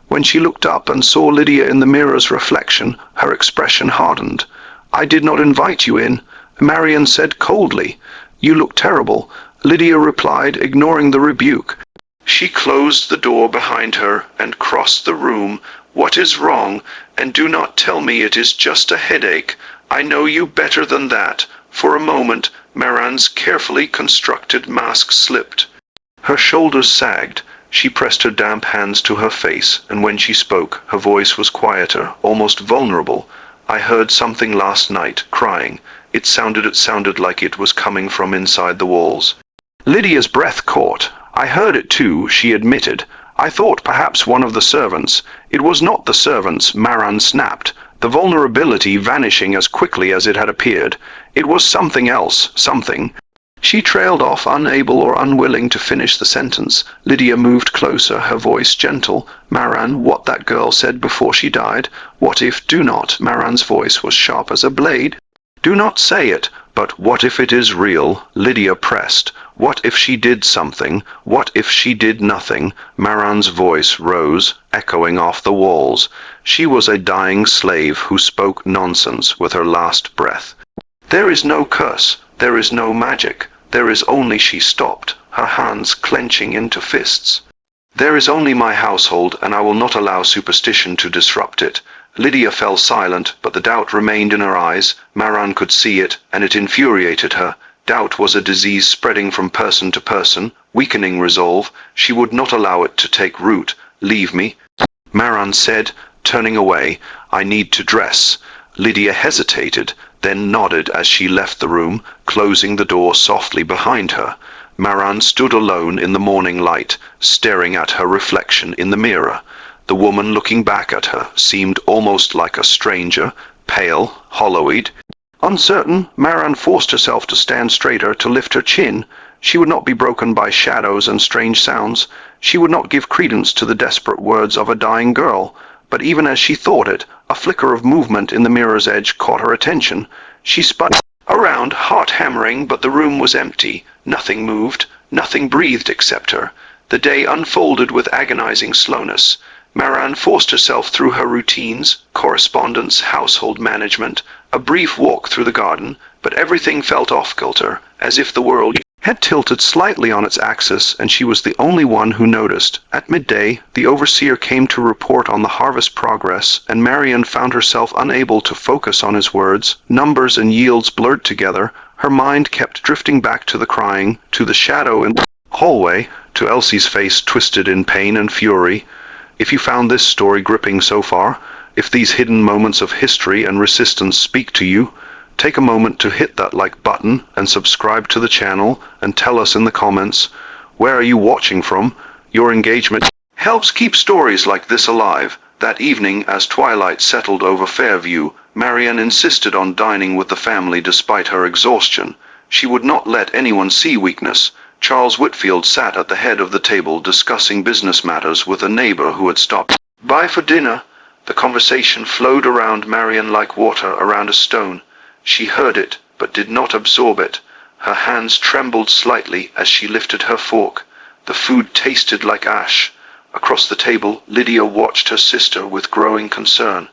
When she looked up and saw Lydia in the mirror's reflection, her expression hardened. "I did not invite you in," Marian said coldly. "You look terrible," Lydia replied, ignoring the rebuke. She closed the door behind her and crossed the room. "What is wrong? And do not tell me it is just a headache. I know you better than that." For a moment, Maran's carefully constructed mask slipped. Her shoulders sagged. She pressed her damp hands to her face, and when she spoke, her voice was quieter, almost vulnerable. "I heard something last night, crying. It sounded like it was coming from inside the walls." Lydia's breath caught. "I heard it too," she admitted. "I thought perhaps one of the servants." It was not the servants, Maran snapped, the vulnerability vanishing as quickly as it had appeared. It was something else, something. She trailed off, unable or unwilling to finish the sentence. Lydia moved closer, her voice gentle. "Maran, what that girl said before she died? What if—" "Do not." Maran's voice was sharp as a blade. "Do not say it. But what if it is real?" Lydia pressed. "What if she did something? What if she did nothing?" Maran's voice rose, echoing off the walls. She was a dying slave who spoke nonsense with her last breath. "There is no curse. There is no magic. There is only—" She stopped, her hands clenching into fists. "There is only my household, and I will not allow superstition to disrupt it." Lydia fell silent, but the doubt remained in her eyes. Maran could see it, and it infuriated her. Doubt was a disease spreading from person to person, weakening resolve. She would not allow it to take root. "Leave me," Maran said, turning away. "I need to dress." Lydia hesitated, then nodded as she left the room, closing the door softly behind her. Maran stood alone in the morning light, staring at her reflection in the mirror. The woman looking back at her seemed almost like a stranger, pale, hollow-eyed. Uncertain, Maran forced herself to stand straighter, to lift her chin. She would not be broken by shadows and strange sounds. She would not give credence to the desperate words of a dying girl. But even as she thought it, a flicker of movement in the mirror's edge caught her attention. She spun around, heart hammering, but the room was empty. Nothing moved, nothing breathed except her. The day unfolded with agonizing slowness. Maran forced herself through her routines, correspondence, household management, a brief walk through the garden, but everything felt off-kilter, as if the world had tilted slightly on its axis, and she was the only one who noticed. At midday, the overseer came to report on the harvest progress, and Marian found herself unable to focus on his words. Numbers and yields blurred together. Her mind kept drifting back to the crying, to the shadow in the hallway, to Elsie's face twisted in pain and fury. If you found this story gripping so far, if these hidden moments of history and resistance speak to you, take a moment to hit that like button and subscribe to the channel, and tell us in the comments, where are you watching from? Your engagement helps keep stories like this alive. That evening, as twilight settled over Fairview, Marian insisted on dining with the family despite her exhaustion. She would not let anyone see weakness. Charles Whitfield sat at the head of the table discussing business matters with a neighbor who had stopped by for dinner. The conversation flowed around Marian like water around a stone. She heard it, but did not absorb it. Her hands trembled slightly as she lifted her fork. The food tasted like ash. Across the table, Lydia watched her sister with growing concern.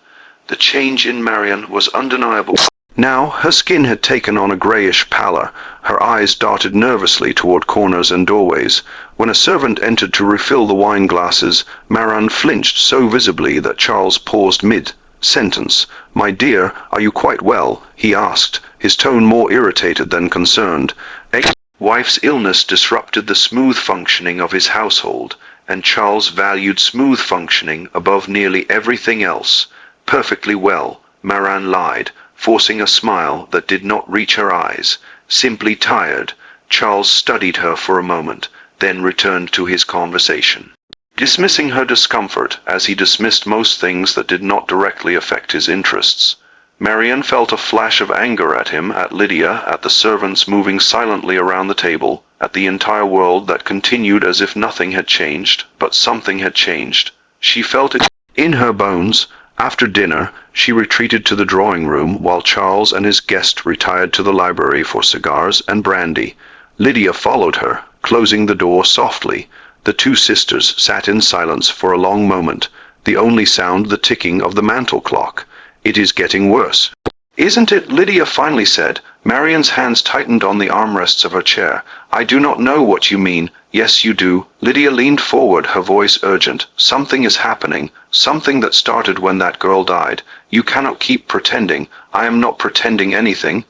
The change in Marian was undeniable. Now, her skin had taken on a greyish pallor. Her eyes darted nervously toward corners and doorways. When a servant entered to refill the wine glasses, Marian flinched so visibly that Charles paused mid-sentence. "My dear, are you quite well?" he asked, his tone more irritated than concerned. A wife's illness disrupted the smooth functioning of his household, and Charles valued smooth functioning above nearly everything else. "Perfectly well," Marian lied, forcing a smile that did not reach her eyes. "Simply tired." Charles studied her for a moment, then returned to his conversation, dismissing her discomfort as he dismissed most things that did not directly affect his interests. Marian felt a flash of anger at him, at Lydia, at the servants moving silently around the table, at the entire world that continued as if nothing had changed, but something had changed. She felt it in her bones. After dinner, she retreated to the drawing room while Charles and his guest retired to the library for cigars and brandy. Lydia followed her, closing the door softly. The two sisters sat in silence for a long moment, the only sound the ticking of the mantel clock. "It is getting worse, isn't it?" Lydia finally said. Marian's hands tightened on the armrests of her chair. "I do not know what you mean." "Yes, you do." Lydia leaned forward, her voice urgent. "Something is happening, something that started when that girl died. You cannot keep pretending." "I am not pretending anything,"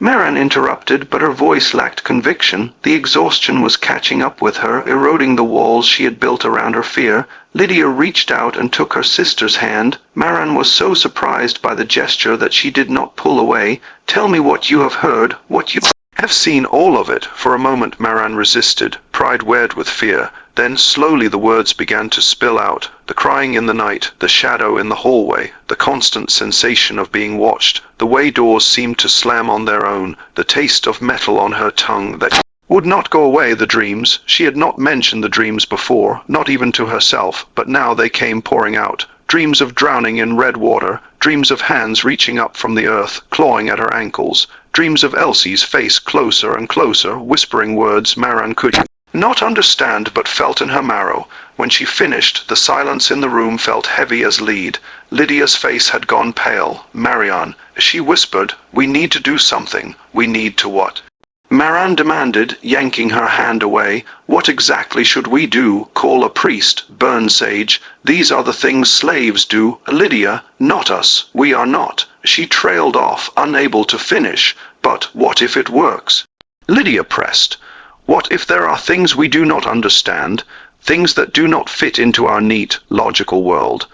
Marian interrupted, but her voice lacked conviction. The exhaustion was catching up with her, eroding the walls she had built around her fear. Lydia reached out and took her sister's hand. Marian was so surprised by the gesture that she did not pull away. "Tell me what you have heard, what you have seen." "All of it." For a moment Marian resisted, pride wed with fear. Then slowly the words began to spill out. The crying in the night, the shadow in the hallway, the constant sensation of being watched, the way doors seemed to slam on their own, the taste of metal on her tongue that would not go away. The dreams. She had not mentioned the dreams before, not even to herself, but now they came pouring out. Dreams of drowning in red water, dreams of hands reaching up from the earth, clawing at her ankles, dreams of Elsie's face closer and closer, whispering words Marian could not understand but felt in her marrow. When she finished, the silence in the room felt heavy as lead. Lydia's face had gone pale. "Marian," she whispered, "we need to do something." "We need to what?" Marian demanded, yanking her hand away. "What exactly should we do? Call a priest? Burn sage? These are the things slaves do." "Lydia, not us. We are not." She trailed off, unable to finish. "But what if it works?" Lydia pressed. "What if there are things we do not understand, things that do not fit into our neat, logical world?"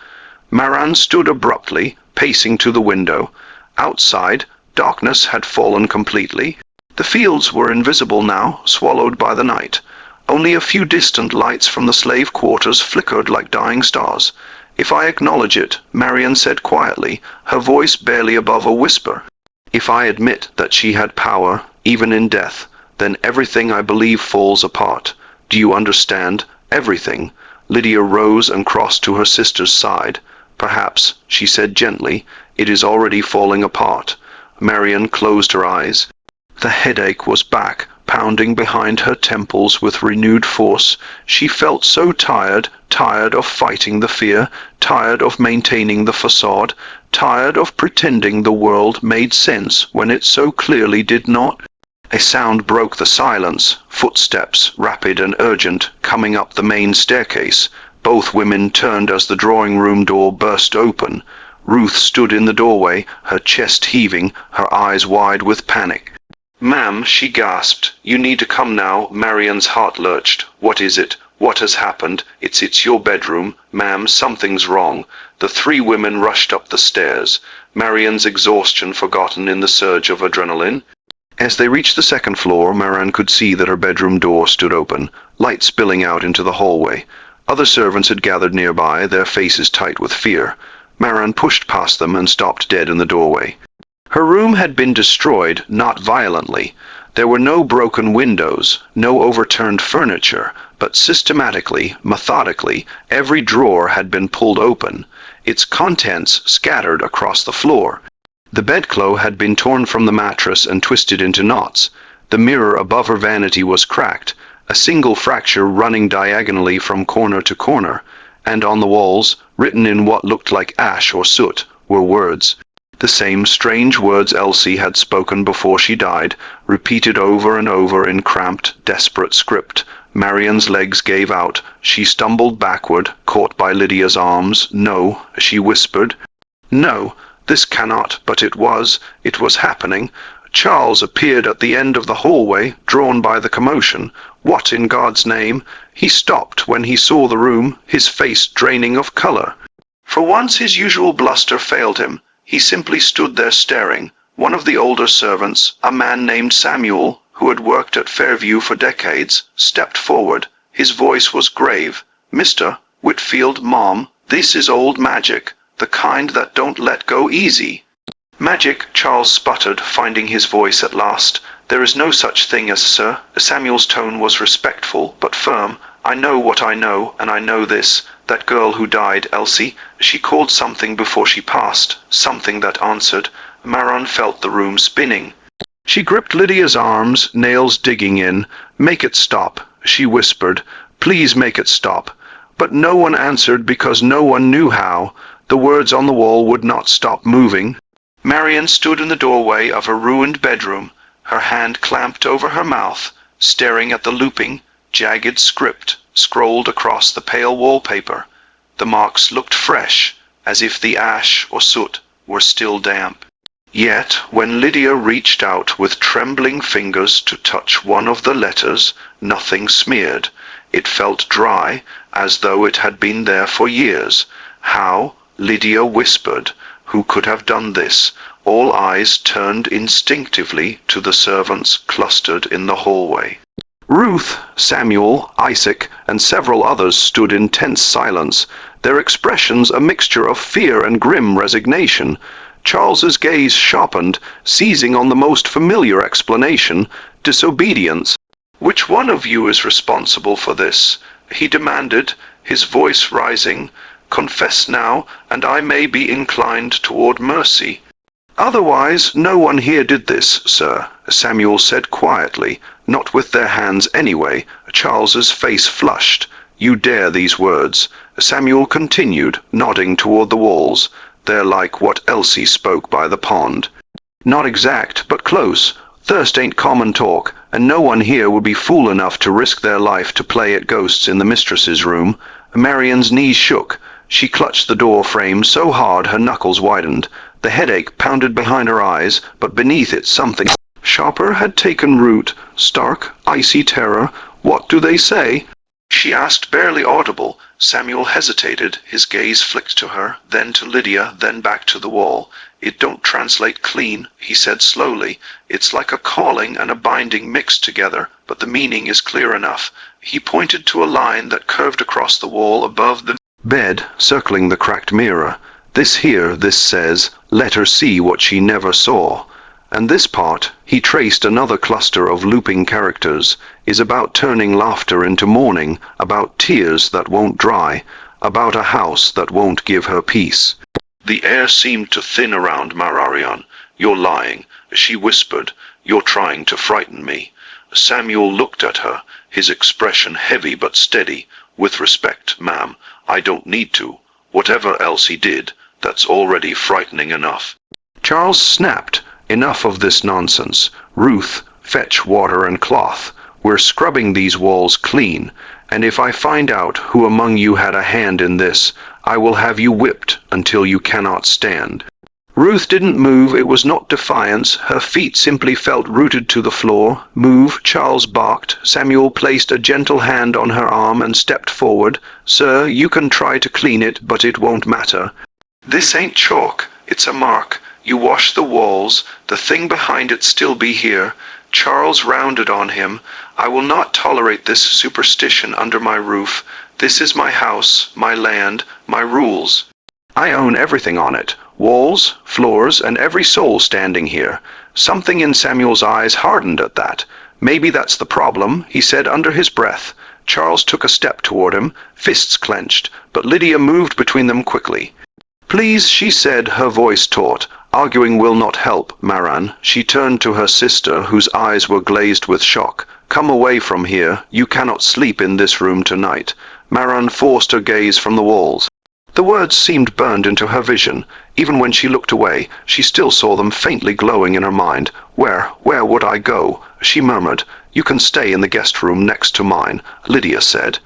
Marian stood abruptly, pacing to the window. Outside, darkness had fallen completely. The fields were invisible now, swallowed by the night. Only a few distant lights from the slave quarters flickered like dying stars. "If I acknowledge it," Marian said quietly, her voice barely above a whisper, "if I admit that she had power, even in death, then everything I believe falls apart. Do you understand? Everything." Lydia rose and crossed to her sister's side. "Perhaps," she said gently, "it is already falling apart." Marian closed her eyes. The headache was back, pounding behind her temples with renewed force. She felt so tired, tired of fighting the fear, tired of maintaining the facade, tired of pretending the world made sense when it so clearly did not. A sound broke the silence, footsteps, rapid and urgent, coming up the main staircase. Both women turned as the drawing-room door burst open. Ruth stood in the doorway, her chest heaving, her eyes wide with panic. "Ma'am," she gasped, "you need to come now." Marian's heart lurched. "What is it? What has happened?" It's your bedroom, ma'am. Something's wrong." The three women rushed up the stairs, Marian's exhaustion forgotten in the surge of adrenaline. As they reached the second floor, Marian could see that her bedroom door stood open, light spilling out into the hallway. Other servants had gathered nearby, their faces tight with fear. Marian pushed past them and stopped dead in the doorway. Her room had been destroyed, not violently. There were no broken windows, no overturned furniture, but systematically, methodically, every drawer had been pulled open, its contents scattered across the floor. The bedclothes had been torn from the mattress and twisted into knots. The mirror above her vanity was cracked, a single fracture running diagonally from corner to corner, and on the walls, written in what looked like ash or soot, were words. The same strange words Elsie had spoken before she died, repeated over and over in cramped, desperate script. Marian's legs gave out. She stumbled backward, caught by Lydia's arms. "No," she whispered. "No, this cannot," but it was happening. Charles appeared at the end of the hallway, drawn by the commotion. What in God's name? He stopped when he saw the room, his face draining of color. For once his usual bluster failed him. He simply stood there staring. One of the older servants, a man named Samuel, who had worked at Fairview for decades, stepped forward. His voice was grave. "Mr. Whitfield, Mom, this is old magic, the kind that don't let go easy." "Magic," Charles sputtered, finding his voice at last. "There is no such thing as sir." Samuel's tone was respectful, but firm. "I know what I know, and I know this. That girl who died, Elsie, she called something before she passed, something that answered." Marian felt the room spinning. She gripped Lydia's arms, nails digging in. "Make it stop," she whispered. "Please make it stop." But no one answered because no one knew how. The words on the wall would not stop moving. Marian stood in the doorway of her ruined bedroom, her hand clamped over her mouth, staring at the looping, jagged script scrolled across the pale wallpaper. The marks looked fresh, as if the ash or soot were still damp. Yet, when Lydia reached out with trembling fingers to touch one of the letters, nothing smeared. It felt dry, as though it had been there for years. How? Lydia whispered. Who could have done this? All eyes turned instinctively to the servants clustered in the hallway. Ruth, Samuel, Isaac, and several others stood in tense silence, their expressions a mixture of fear and grim resignation. Charles's gaze sharpened, seizing on the most familiar explanation, disobedience. "Which one of you is responsible for this?" he demanded, his voice rising. "Confess now, and I may be inclined toward mercy." "Otherwise, no one here did this, sir," Samuel said quietly. "Not with their hands anyway." Charles's face flushed. "You dare these words?" Samuel continued, nodding toward the walls. "They're like what Elsie spoke by the pond." "Not exact, but close. Thirst ain't common talk, and no one here would be fool enough to risk their life to play at ghosts in the mistress's room." Marian's knees shook. She clutched the door frame so hard her knuckles widened. The headache pounded behind her eyes, but beneath it something sharper had taken root. Stark, icy terror. "What do they say?" she asked, barely audible. Samuel hesitated, his gaze flicked to her, then to Lydia, then back to the wall. "It don't translate clean," he said slowly. "It's like a calling and a binding mixed together, but the meaning is clear enough." He pointed to a line that curved across the wall above the bed, circling the cracked mirror. This says, "Let her see what she never saw." And this part, he traced another cluster of looping characters, is about turning laughter into mourning, about tears that won't dry, about a house that won't give her peace. The air seemed to thin around Marian. "You're lying," she whispered. "You're trying to frighten me." Samuel looked at her, his expression heavy but steady. "With respect, ma'am, I don't need to. Whatever else he did, that's already frightening enough." Charles snapped. "Enough of this nonsense. Ruth, Fetch water and cloth. We're scrubbing these walls clean, and if I find out who among you had a hand in this, I will have you whipped until you cannot stand." Ruth didn't move. It was not defiance. Her feet simply felt rooted to the floor. "Move," Charles barked. Samuel placed a gentle hand on her arm and stepped forward. "Sir, you can try to clean it, but it won't matter. This ain't chalk. It's a mark. You wash the walls, the thing behind it still be here." Charles rounded on him. "I will not tolerate this superstition under my roof. This is my house, my land, my rules. I own everything on it. Walls, floors, and every soul standing here." Something in Samuel's eyes hardened at that. "Maybe that's the problem," he said under his breath. Charles took a step toward him, fists clenched, but Lydia moved between them quickly. "Please," she said, her voice taut. "Arguing will not help, Maran." She turned to her sister, whose eyes were glazed with shock. "Come away from here. You cannot sleep in this room tonight." Maran forced her gaze from the walls. The words seemed burned into her vision. Even when she looked away, she still saw them faintly glowing in her mind. Where would I go?" she murmured. "You can stay in the guest room next to mine," Lydia said.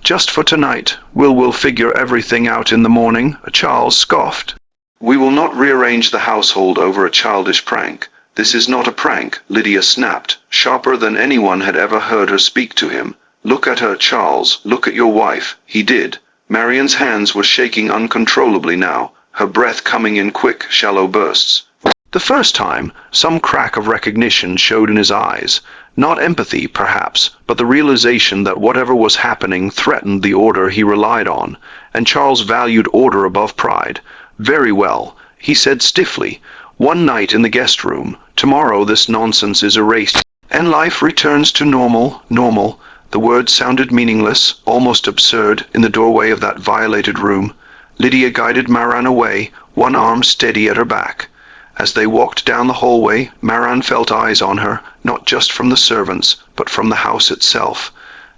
"Just for tonight. We'll figure everything out in the morning," Charles scoffed. "We will not rearrange the household over a childish prank." "This is not a prank," Lydia snapped, sharper than anyone had ever heard her speak to him. "Look at her, Charles. Look at your wife." He did. Marian's hands were shaking uncontrollably now, her breath coming in quick, shallow bursts. The first time, some crack of recognition showed in his eyes. Not empathy, perhaps, but the realization that whatever was happening threatened the order he relied on, and Charles valued order above pride. "Very well," he said stiffly. "One night in the guest room. Tomorrow this nonsense is erased, and life returns to normal." The words sounded meaningless, almost absurd, in the doorway of that violated room. Lydia guided Maran away, one arm steady at her back. As they walked down the hallway, Maran felt eyes on her, not just from the servants, but from the house itself.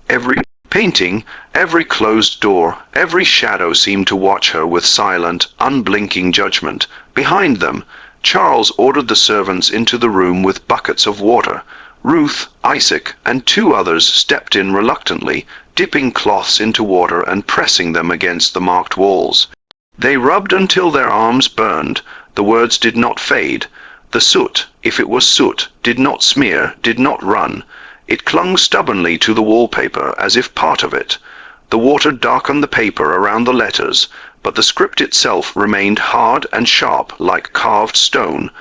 Every painting, every closed door, every shadow seemed to watch her with silent, unblinking judgment. Behind them, Charles ordered the servants into the room with buckets of water. Ruth, Isaac, and two others stepped in reluctantly, dipping cloths into water and pressing them against the marked walls. They rubbed until their arms burned. The words did not fade. The soot, if it was soot, did not smear, did not run. It clung stubbornly to the wallpaper as if part of it. The water darkened the paper around the letters, but the script itself remained hard and sharp like carved stone.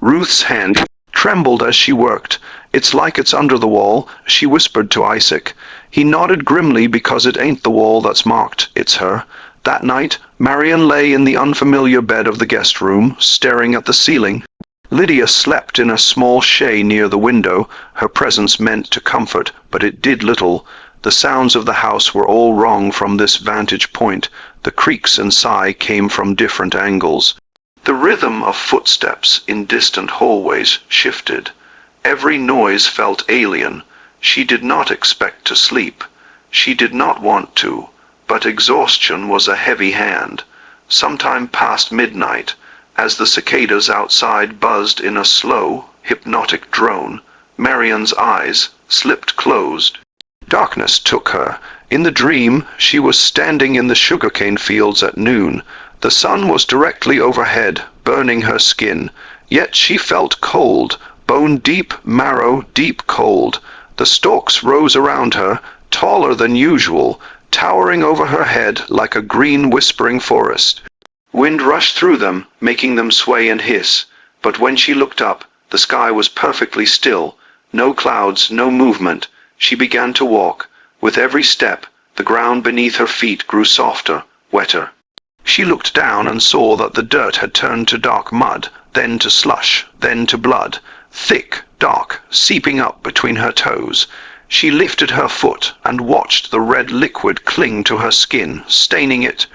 Ruth's hand trembled as she worked. "It's like it's under the wall," she whispered to Isaac. He nodded grimly because it ain't the wall that's marked, it's her. That night, Marian lay in the unfamiliar bed of the guest room, staring at the ceiling. Lydia slept in a small shay near the window. Her presence meant to comfort, but it did little. The sounds of the house were all wrong from this vantage point. The creaks and sigh came from different angles. The rhythm of footsteps in distant hallways shifted. Every noise felt alien. She did not expect to sleep. She did not want to, but exhaustion was a heavy hand. Sometime past midnight, as the cicadas outside buzzed in a slow, hypnotic drone, Marian's eyes slipped closed. Darkness took her. In the dream, she was standing in the sugarcane fields at noon. The sun was directly overhead, burning her skin. Yet she felt cold, bone deep, marrow deep cold. The stalks rose around her, taller than usual, towering over her head like a green whispering forest. Wind rushed through them, making them sway and hiss. But when she looked up, the sky was perfectly still. No clouds, no movement. She began to walk. With every step, the ground beneath her feet grew softer, wetter. She looked down and saw that the dirt had turned to dark mud, then to slush, then to blood. Thick, dark, seeping up between her toes. She lifted her foot and watched the red liquid cling to her skin, staining it.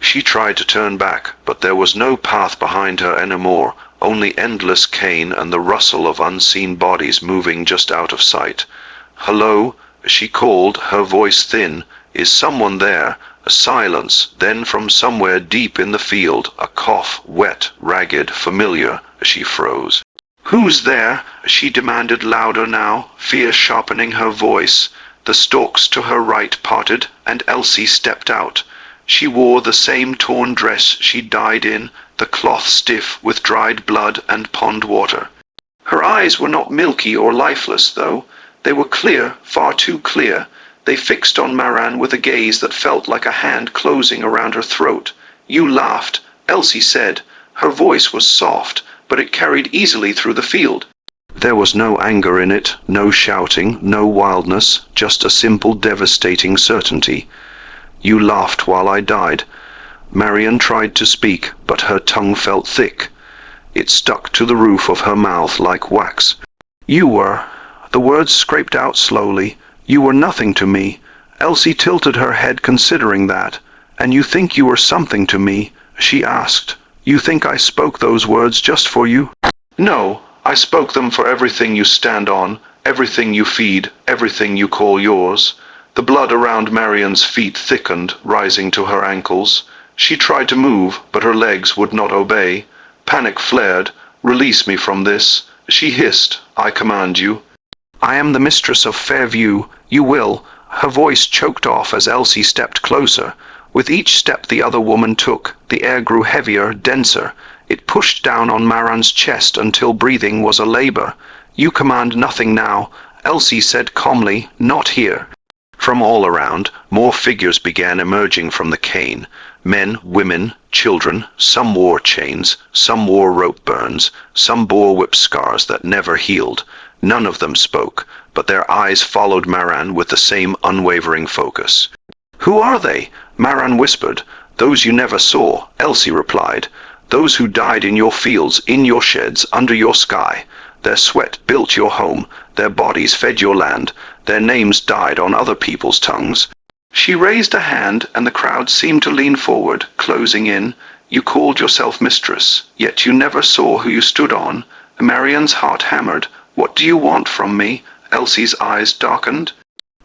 She tried to turn back, but there was no path behind her anymore, only endless cane and the rustle of unseen bodies moving just out of sight. "Hello," she called, her voice thin. "Is someone there?" A silence, then from somewhere deep in the field, a cough, wet, ragged, familiar. She froze. "Who's there?" she demanded louder now, fear sharpening her voice. The stalks to her right parted, and Elsie stepped out. She wore the same torn dress she'd died in, the cloth stiff with dried blood and pond water. Her eyes were not milky or lifeless, though. They were clear, far too clear. They fixed on Maran with a gaze that felt like a hand closing around her throat. "You laughed," Elsie said. Her voice was soft, but it carried easily through the field. There was no anger in it, no shouting, no wildness, just a simple devastating certainty. "You laughed while I died." Marian tried to speak, but her tongue felt thick. It stuck to the roof of her mouth like wax. "You were," the words scraped out slowly, "you were nothing to me." Elsie tilted her head considering that. "And you think you were something to me?" she asked. "You think I spoke those words just for you?" "No, I spoke them for everything you stand on, everything you feed, everything you call yours." The blood around Marian's feet thickened, rising to her ankles. She tried to move, but her legs would not obey. Panic flared. "Release me from this," she hissed. "I command you." "I am the mistress of Fairview. You will." Her voice choked off as Elsie stepped closer. With each step the other woman took, the air grew heavier, denser. It pushed down on Maran's chest until breathing was a labor. "You command nothing now," Elsie said calmly, "not here." From all around, more figures began emerging from the cane. Men, women, children. Some wore chains, some wore rope burns, some bore whip scars that never healed. None of them spoke, but their eyes followed Maran with the same unwavering focus. "Who are they?" Maran whispered. "Those you never saw," Elsie replied. "Those who died in your fields, in your sheds, under your sky. Their sweat built your home, their bodies fed your land, their names died on other people's tongues." She raised a hand, and the crowd seemed to lean forward, closing in. "You called yourself mistress, yet you never saw who you stood on." Marian's heart hammered. "What do you want from me?" Elsie's eyes darkened.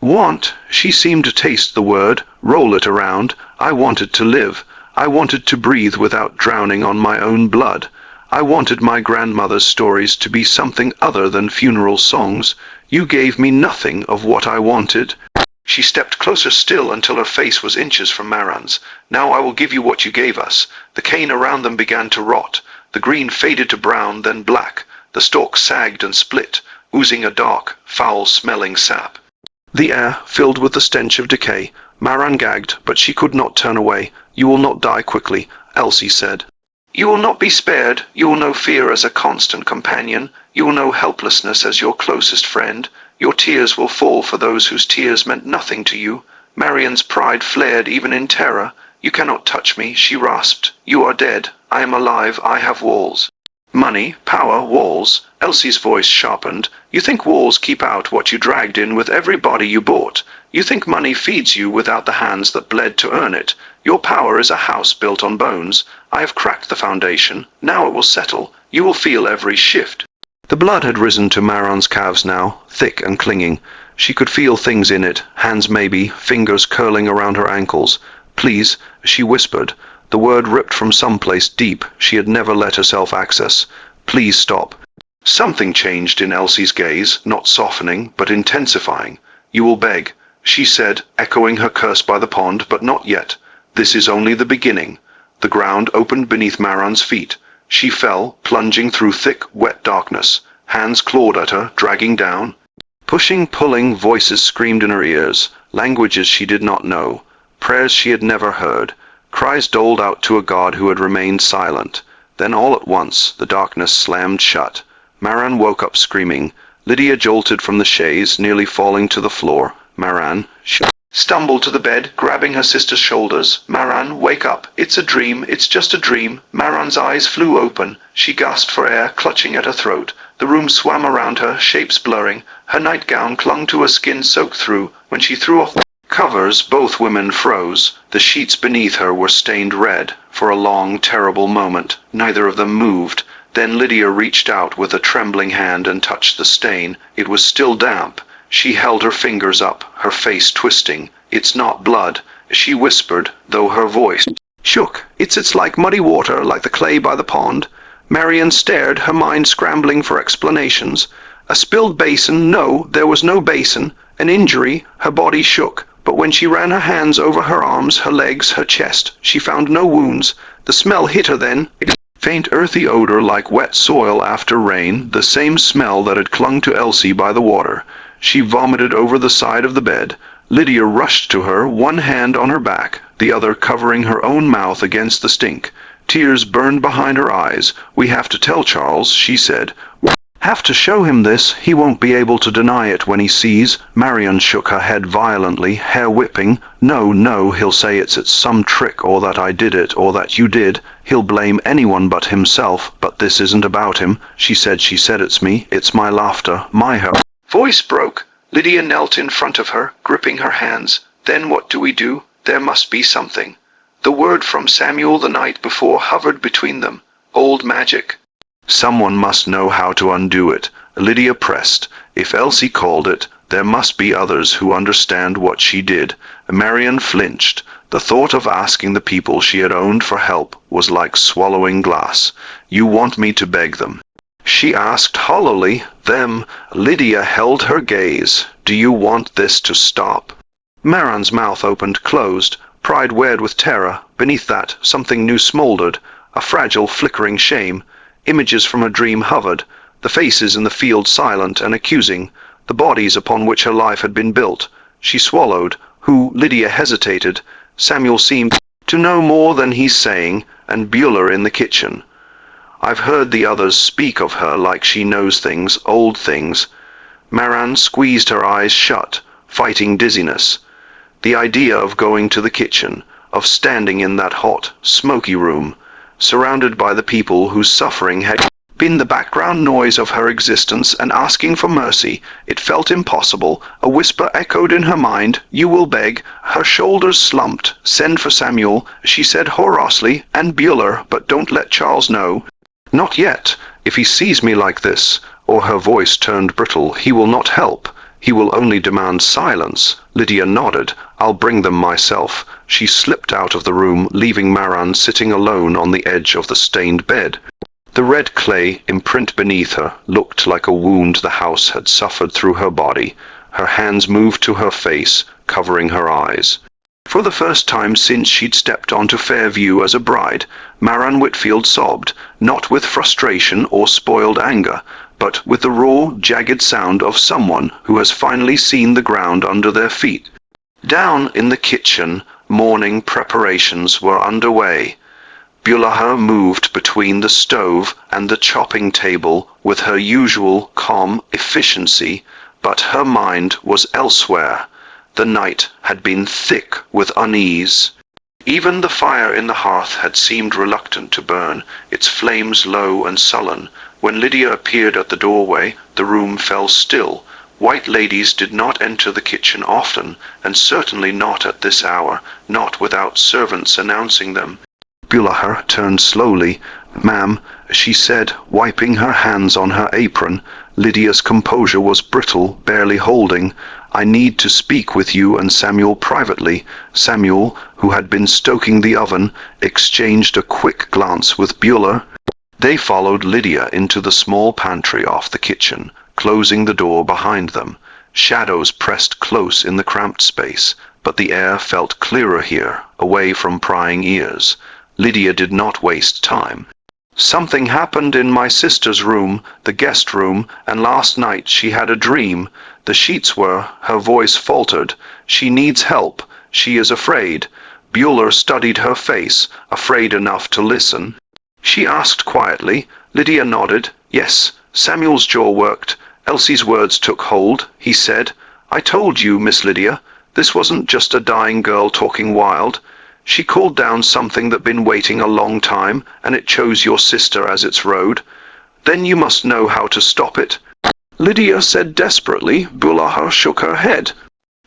"Want?" She seemed to taste the word, roll it around. "I wanted to live. I wanted to breathe without drowning on my own blood. I wanted my grandmother's stories to be something other than funeral songs. You gave me nothing of what I wanted." She stepped closer still until her face was inches from Maran's. "Now I will give you what you gave us." The cane around them began to rot. The green faded to brown, then black. The stalk sagged and split, oozing a dark, foul-smelling sap. The air filled with the stench of decay. Maran gagged, but she could not turn away. "You will not die quickly," Elsie said. "You will not be spared. You will know fear as a constant companion. You will know helplessness as your closest friend. Your tears will fall for those whose tears meant nothing to you." Marian's pride flared even in terror. "You cannot touch me," she rasped. "You are dead. I am alive. I have walls." "Money, power, walls." Elsie's voice sharpened. "You think walls keep out what you dragged in with every body you bought. You think money feeds you without the hands that bled to earn it. Your power is a house built on bones. I have cracked the foundation. Now it will settle. You will feel every shift." The blood had risen to Maran's calves now, thick and clinging. She could feel things in it, hands maybe, fingers curling around her ankles. "Please," she whispered. The word ripped from someplace deep she had never let herself access. "Please stop." Something changed in Elsie's gaze, not softening, but intensifying. "You will beg," she said, echoing her curse by the pond, "but not yet. This is only the beginning." The ground opened beneath Maran's feet. She fell, plunging through thick, wet darkness. Hands clawed at her, dragging down. Pushing, pulling, voices screamed in her ears, languages she did not know, prayers she had never heard, cries doled out to a god who had remained silent. Then all at once, the darkness slammed shut. Maran woke up screaming. Lydia jolted from the chaise, nearly falling to the floor. Maran stumbled to the bed, grabbing her sister's shoulders. "Maran, wake up. It's a dream. It's just a dream." Maran's eyes flew open. She gasped for air, clutching at her throat. The room swam around her, shapes blurring. Her nightgown clung to her skin soaked through. When she threw off the covers, both women froze. The sheets beneath her were stained red. For a long, terrible moment, neither of them moved. Then Lydia reached out with a trembling hand and touched the stain. It was still damp. She held her fingers up, her face twisting. "It's not blood," she whispered, though her voice shook. It's like muddy water, like the clay by the pond." Marian stared, her mind scrambling for explanations. A spilled basin? No, there was no basin. An injury? Her body shook, but when she ran her hands over her arms, her legs, her chest, she found no wounds. The smell hit her then. Faint earthy odor like wet soil after rain, the same smell that had clung to Elsie by the water. She vomited over the side of the bed. Lydia rushed to her, one hand on her back, the other covering her own mouth against the stink. Tears burned behind her eyes. "We have to tell Charles," she said. "Have to show him this. He won't be able to deny it when he sees." Marian shook her head violently, hair whipping. "No, no, he'll say it's some trick, or that I did it, or that you did. He'll blame anyone but himself. But this isn't about him. She said it's me. It's my laughter, my help." Voice broke. Lydia knelt in front of her, gripping her hands. "Then what do we do? There must be something." The word from Samuel the night before hovered between them. Old magic. Someone must know how to undo it. Lydia pressed. If Elsie called it, there must be others who understand what she did. Marian flinched. The thought of asking the people she had owned for help was like swallowing glass. "You want me to beg them?" she asked hollowly. "Them?" Lydia held her gaze. "Do you want this to stop?" Marian's mouth opened, closed. Pride weared with terror. Beneath that, something new smoldered. A fragile, flickering shame. Images from a dream hovered. The faces in the field silent and accusing. The bodies upon which her life had been built. She swallowed. Who? Lydia hesitated. Samuel seemed to know more than he's saying, and Beulah in the kitchen. I've heard the others speak of her like she knows things, old things. Marian squeezed her eyes shut, fighting dizziness. The idea of going to the kitchen, of standing in that hot, smoky room, surrounded by the people whose suffering had been the background noise of her existence, and asking for mercy, it felt impossible. A whisper echoed in her mind. "You will beg." Her shoulders slumped. "Send for Samuel," she said hoarsely, "and Beulah, but don't let Charles know." "Not yet. If he sees me like this," or her voice turned brittle, "he will not help. He will only demand silence." Lydia nodded. "I'll bring them myself." She slipped out of the room, leaving Marian sitting alone on the edge of the stained bed. The red clay imprint beneath her looked like a wound the house had suffered through her body. Her hands moved to her face, covering her eyes. For the first time since she'd stepped onto Fairview as a bride, Marian Whitfield sobbed, not with frustration or spoiled anger, but with the raw, jagged sound of someone who has finally seen the ground under their feet. Down in the kitchen, morning preparations were underway. Beulah moved between the stove and the chopping table with her usual calm efficiency, but her mind was elsewhere. The night had been thick with unease. Even the fire in the hearth had seemed reluctant to burn, its flames low and sullen. When Lydia appeared at the doorway, the room fell still. White ladies did not enter the kitchen often, and certainly not at this hour, not without servants announcing them. Beulah turned slowly. "Ma'am," she said, wiping her hands on her apron. Lydia's composure was brittle, barely holding. "I need to speak with you and Samuel privately." Samuel, who had been stoking the oven, exchanged a quick glance with Beulah. They followed Lydia into the small pantry off the kitchen, closing the door behind them. Shadows pressed close in the cramped space, but the air felt clearer here, away from prying ears. Lydia did not waste time. "Something happened in my sister's room, the guest room, and last night she had a dream. The sheets were—" her voice faltered. "She needs help. She is afraid." Beulah studied her face, afraid enough to listen. She asked quietly. Lydia nodded. "Yes." Samuel's jaw worked. Elsie's words took hold. He said, "I told you, Miss Lydia, this wasn't just a dying girl talking wild. She called down something that been waiting a long time, and it chose your sister as its road. Then you must know how to stop it." Lydia said desperately. Beulah shook her head.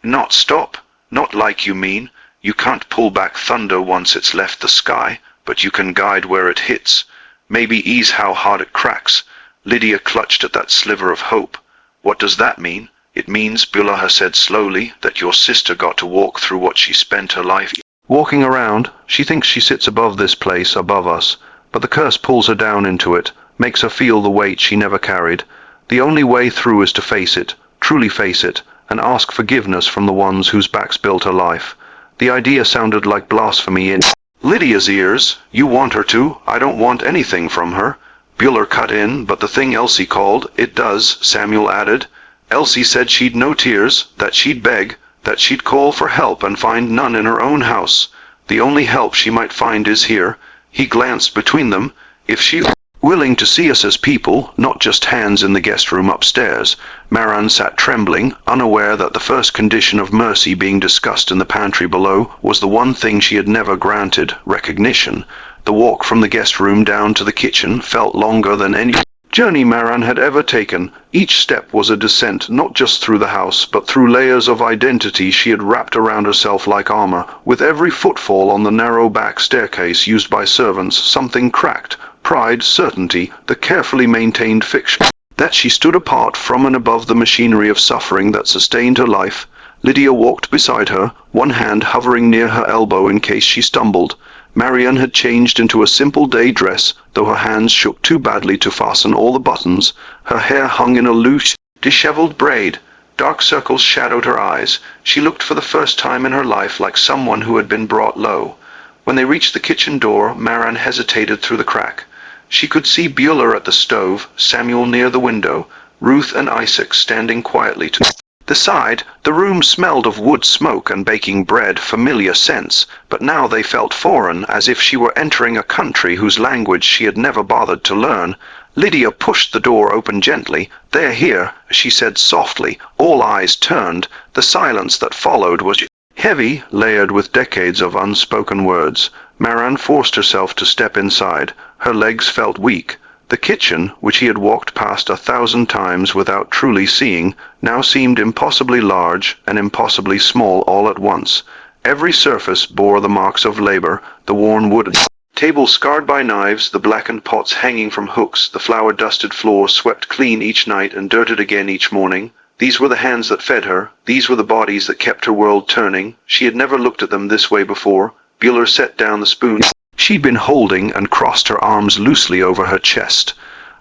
"Not stop. Not like you mean. You can't pull back thunder once it's left the sky, but you can guide where it hits. Maybe ease how hard it cracks." Lydia clutched at that sliver of hope. "What does that mean?" "It means," Beulah said slowly, "that your sister got to walk through what she spent her life walking around. She thinks she sits above this place, above us. but the curse pulls her down into it, makes her feel the weight she never carried. The only way through is to face it, truly face it, and ask forgiveness from the ones whose backs built her life. The idea sounded like blasphemy in Lydia's ears. You want her to, I don't want anything from her. Bueller cut in, but the thing Elsie called, it does, Samuel added. Elsie said she'd no tears, that she'd beg, that she'd call for help and find none in her own house. The only help she might find is here. He glanced between them. If she were willing to see us as people, not just hands in the guest room upstairs. Maran sat trembling, unaware that the first condition of mercy being discussed in the pantry below was the one thing she had never granted, recognition. The walk from the guest room down to the kitchen felt longer than any journey Maran had ever taken. Each step was a descent, not just through the house, but through layers of identity she had wrapped around herself like armor. With every footfall on the narrow back staircase used by servants, something cracked. Pride, certainty, the carefully maintained fiction that she stood apart from and above the machinery of suffering that sustained her life. Lydia walked beside her, one hand hovering near her elbow in case she stumbled. Marian had changed into a simple day dress, though her hands shook too badly to fasten all the buttons. Her hair hung in a loose, disheveled braid. Dark circles shadowed her eyes. She looked for the first time in her life like someone who had been brought low. When they reached the kitchen door, Maran hesitated through the crack. She could see Bueller at the stove, Samuel near the window, Ruth and Isaac standing quietly to the side. The room smelled of wood smoke and baking bread, familiar scents, but now they felt foreign, as if she were entering a country whose language she had never bothered to learn. Lydia pushed the door open gently. "They're here," she said softly. All eyes turned. The silence that followed was heavy, layered with decades of unspoken words. Maran forced herself to step inside. Her legs felt weak. The kitchen, which he had walked past 1,000 times without truly seeing, now seemed impossibly large and impossibly small all at once. Every surface bore the marks of labor, the worn wood table scarred by knives, the blackened pots hanging from hooks, the flour-dusted floor swept clean each night and dirted again each morning. These were the hands that fed her. These were the bodies that kept her world turning. She had never looked at them this way before. Bueller set down the spoon she'd been holding and crossed her arms loosely over her chest.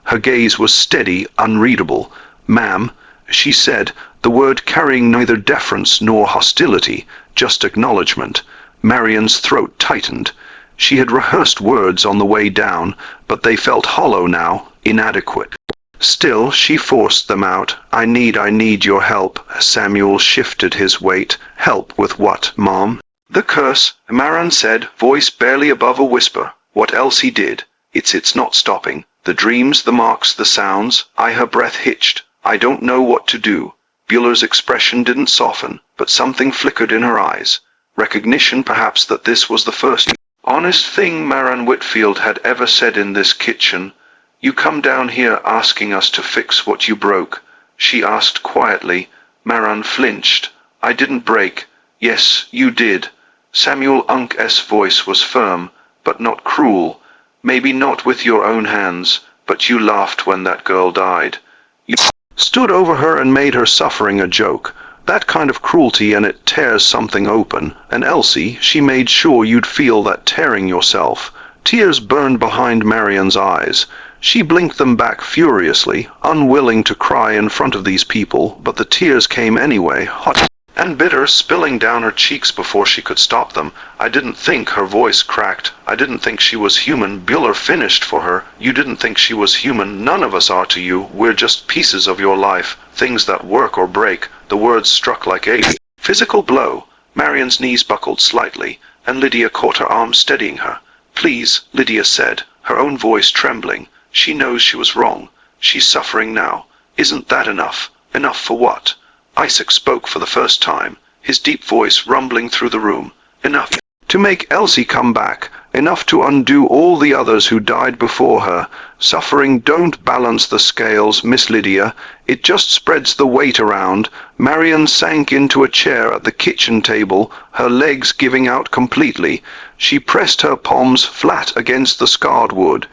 Her gaze was steady, unreadable. "Ma'am," she said, the word carrying neither deference nor hostility, just acknowledgement. Marian's throat tightened. She had rehearsed words on the way down, but they felt hollow now, inadequate. Still, she forced them out. I need your help." Samuel shifted his weight. "Help with what, Mom?" "The curse," Maran said, voice barely above a whisper. "What Elsie did. It's not stopping. The dreams, the marks, the sounds." Her breath hitched. "I don't know what to do." Bueller's expression didn't soften, but something flickered in her eyes. Recognition, perhaps, that this was the first honest thing Maran Whitfield had ever said in this kitchen. "You come down here asking us to fix what you broke?" she asked quietly. Maran flinched. "I didn't break." "Yes, you did." Samuel Unk's voice was firm, but not cruel. "Maybe not with your own hands, but you laughed when that girl died. You stood over her and made her suffering a joke. That kind of cruelty, and it tears something open. And Elsie, she made sure you'd feel that tearing yourself." Tears burned behind Marian's eyes. She blinked them back furiously, unwilling to cry in front of these people, but the tears came anyway, hot and bitter, spilling down her cheeks before she could stop them. "I didn't think," her voice cracked. "I didn't think she was human." Bueller finished for her. "You didn't think she was human. None of us are to you. We're just pieces of your life, things that work or break." The words struck like a physical blow. Marian's knees buckled slightly, and Lydia caught her arm, steadying her. "Please," Lydia said, her own voice trembling. "She knows she was wrong. She's suffering now. Isn't that enough? Enough for what?" Isaac spoke for the first time, his deep voice rumbling through the room. "Enough to make Elsie come back. Enough to undo all the others who died before her. Suffering don't balance the scales, Miss Lydia. It just spreads the weight around." Marian sank into a chair at the kitchen table, her legs giving out completely. She pressed her palms flat against the scarred wood,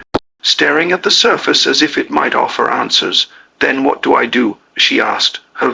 staring at the surface as if it might offer answers. "Then what do I do?" she asked, her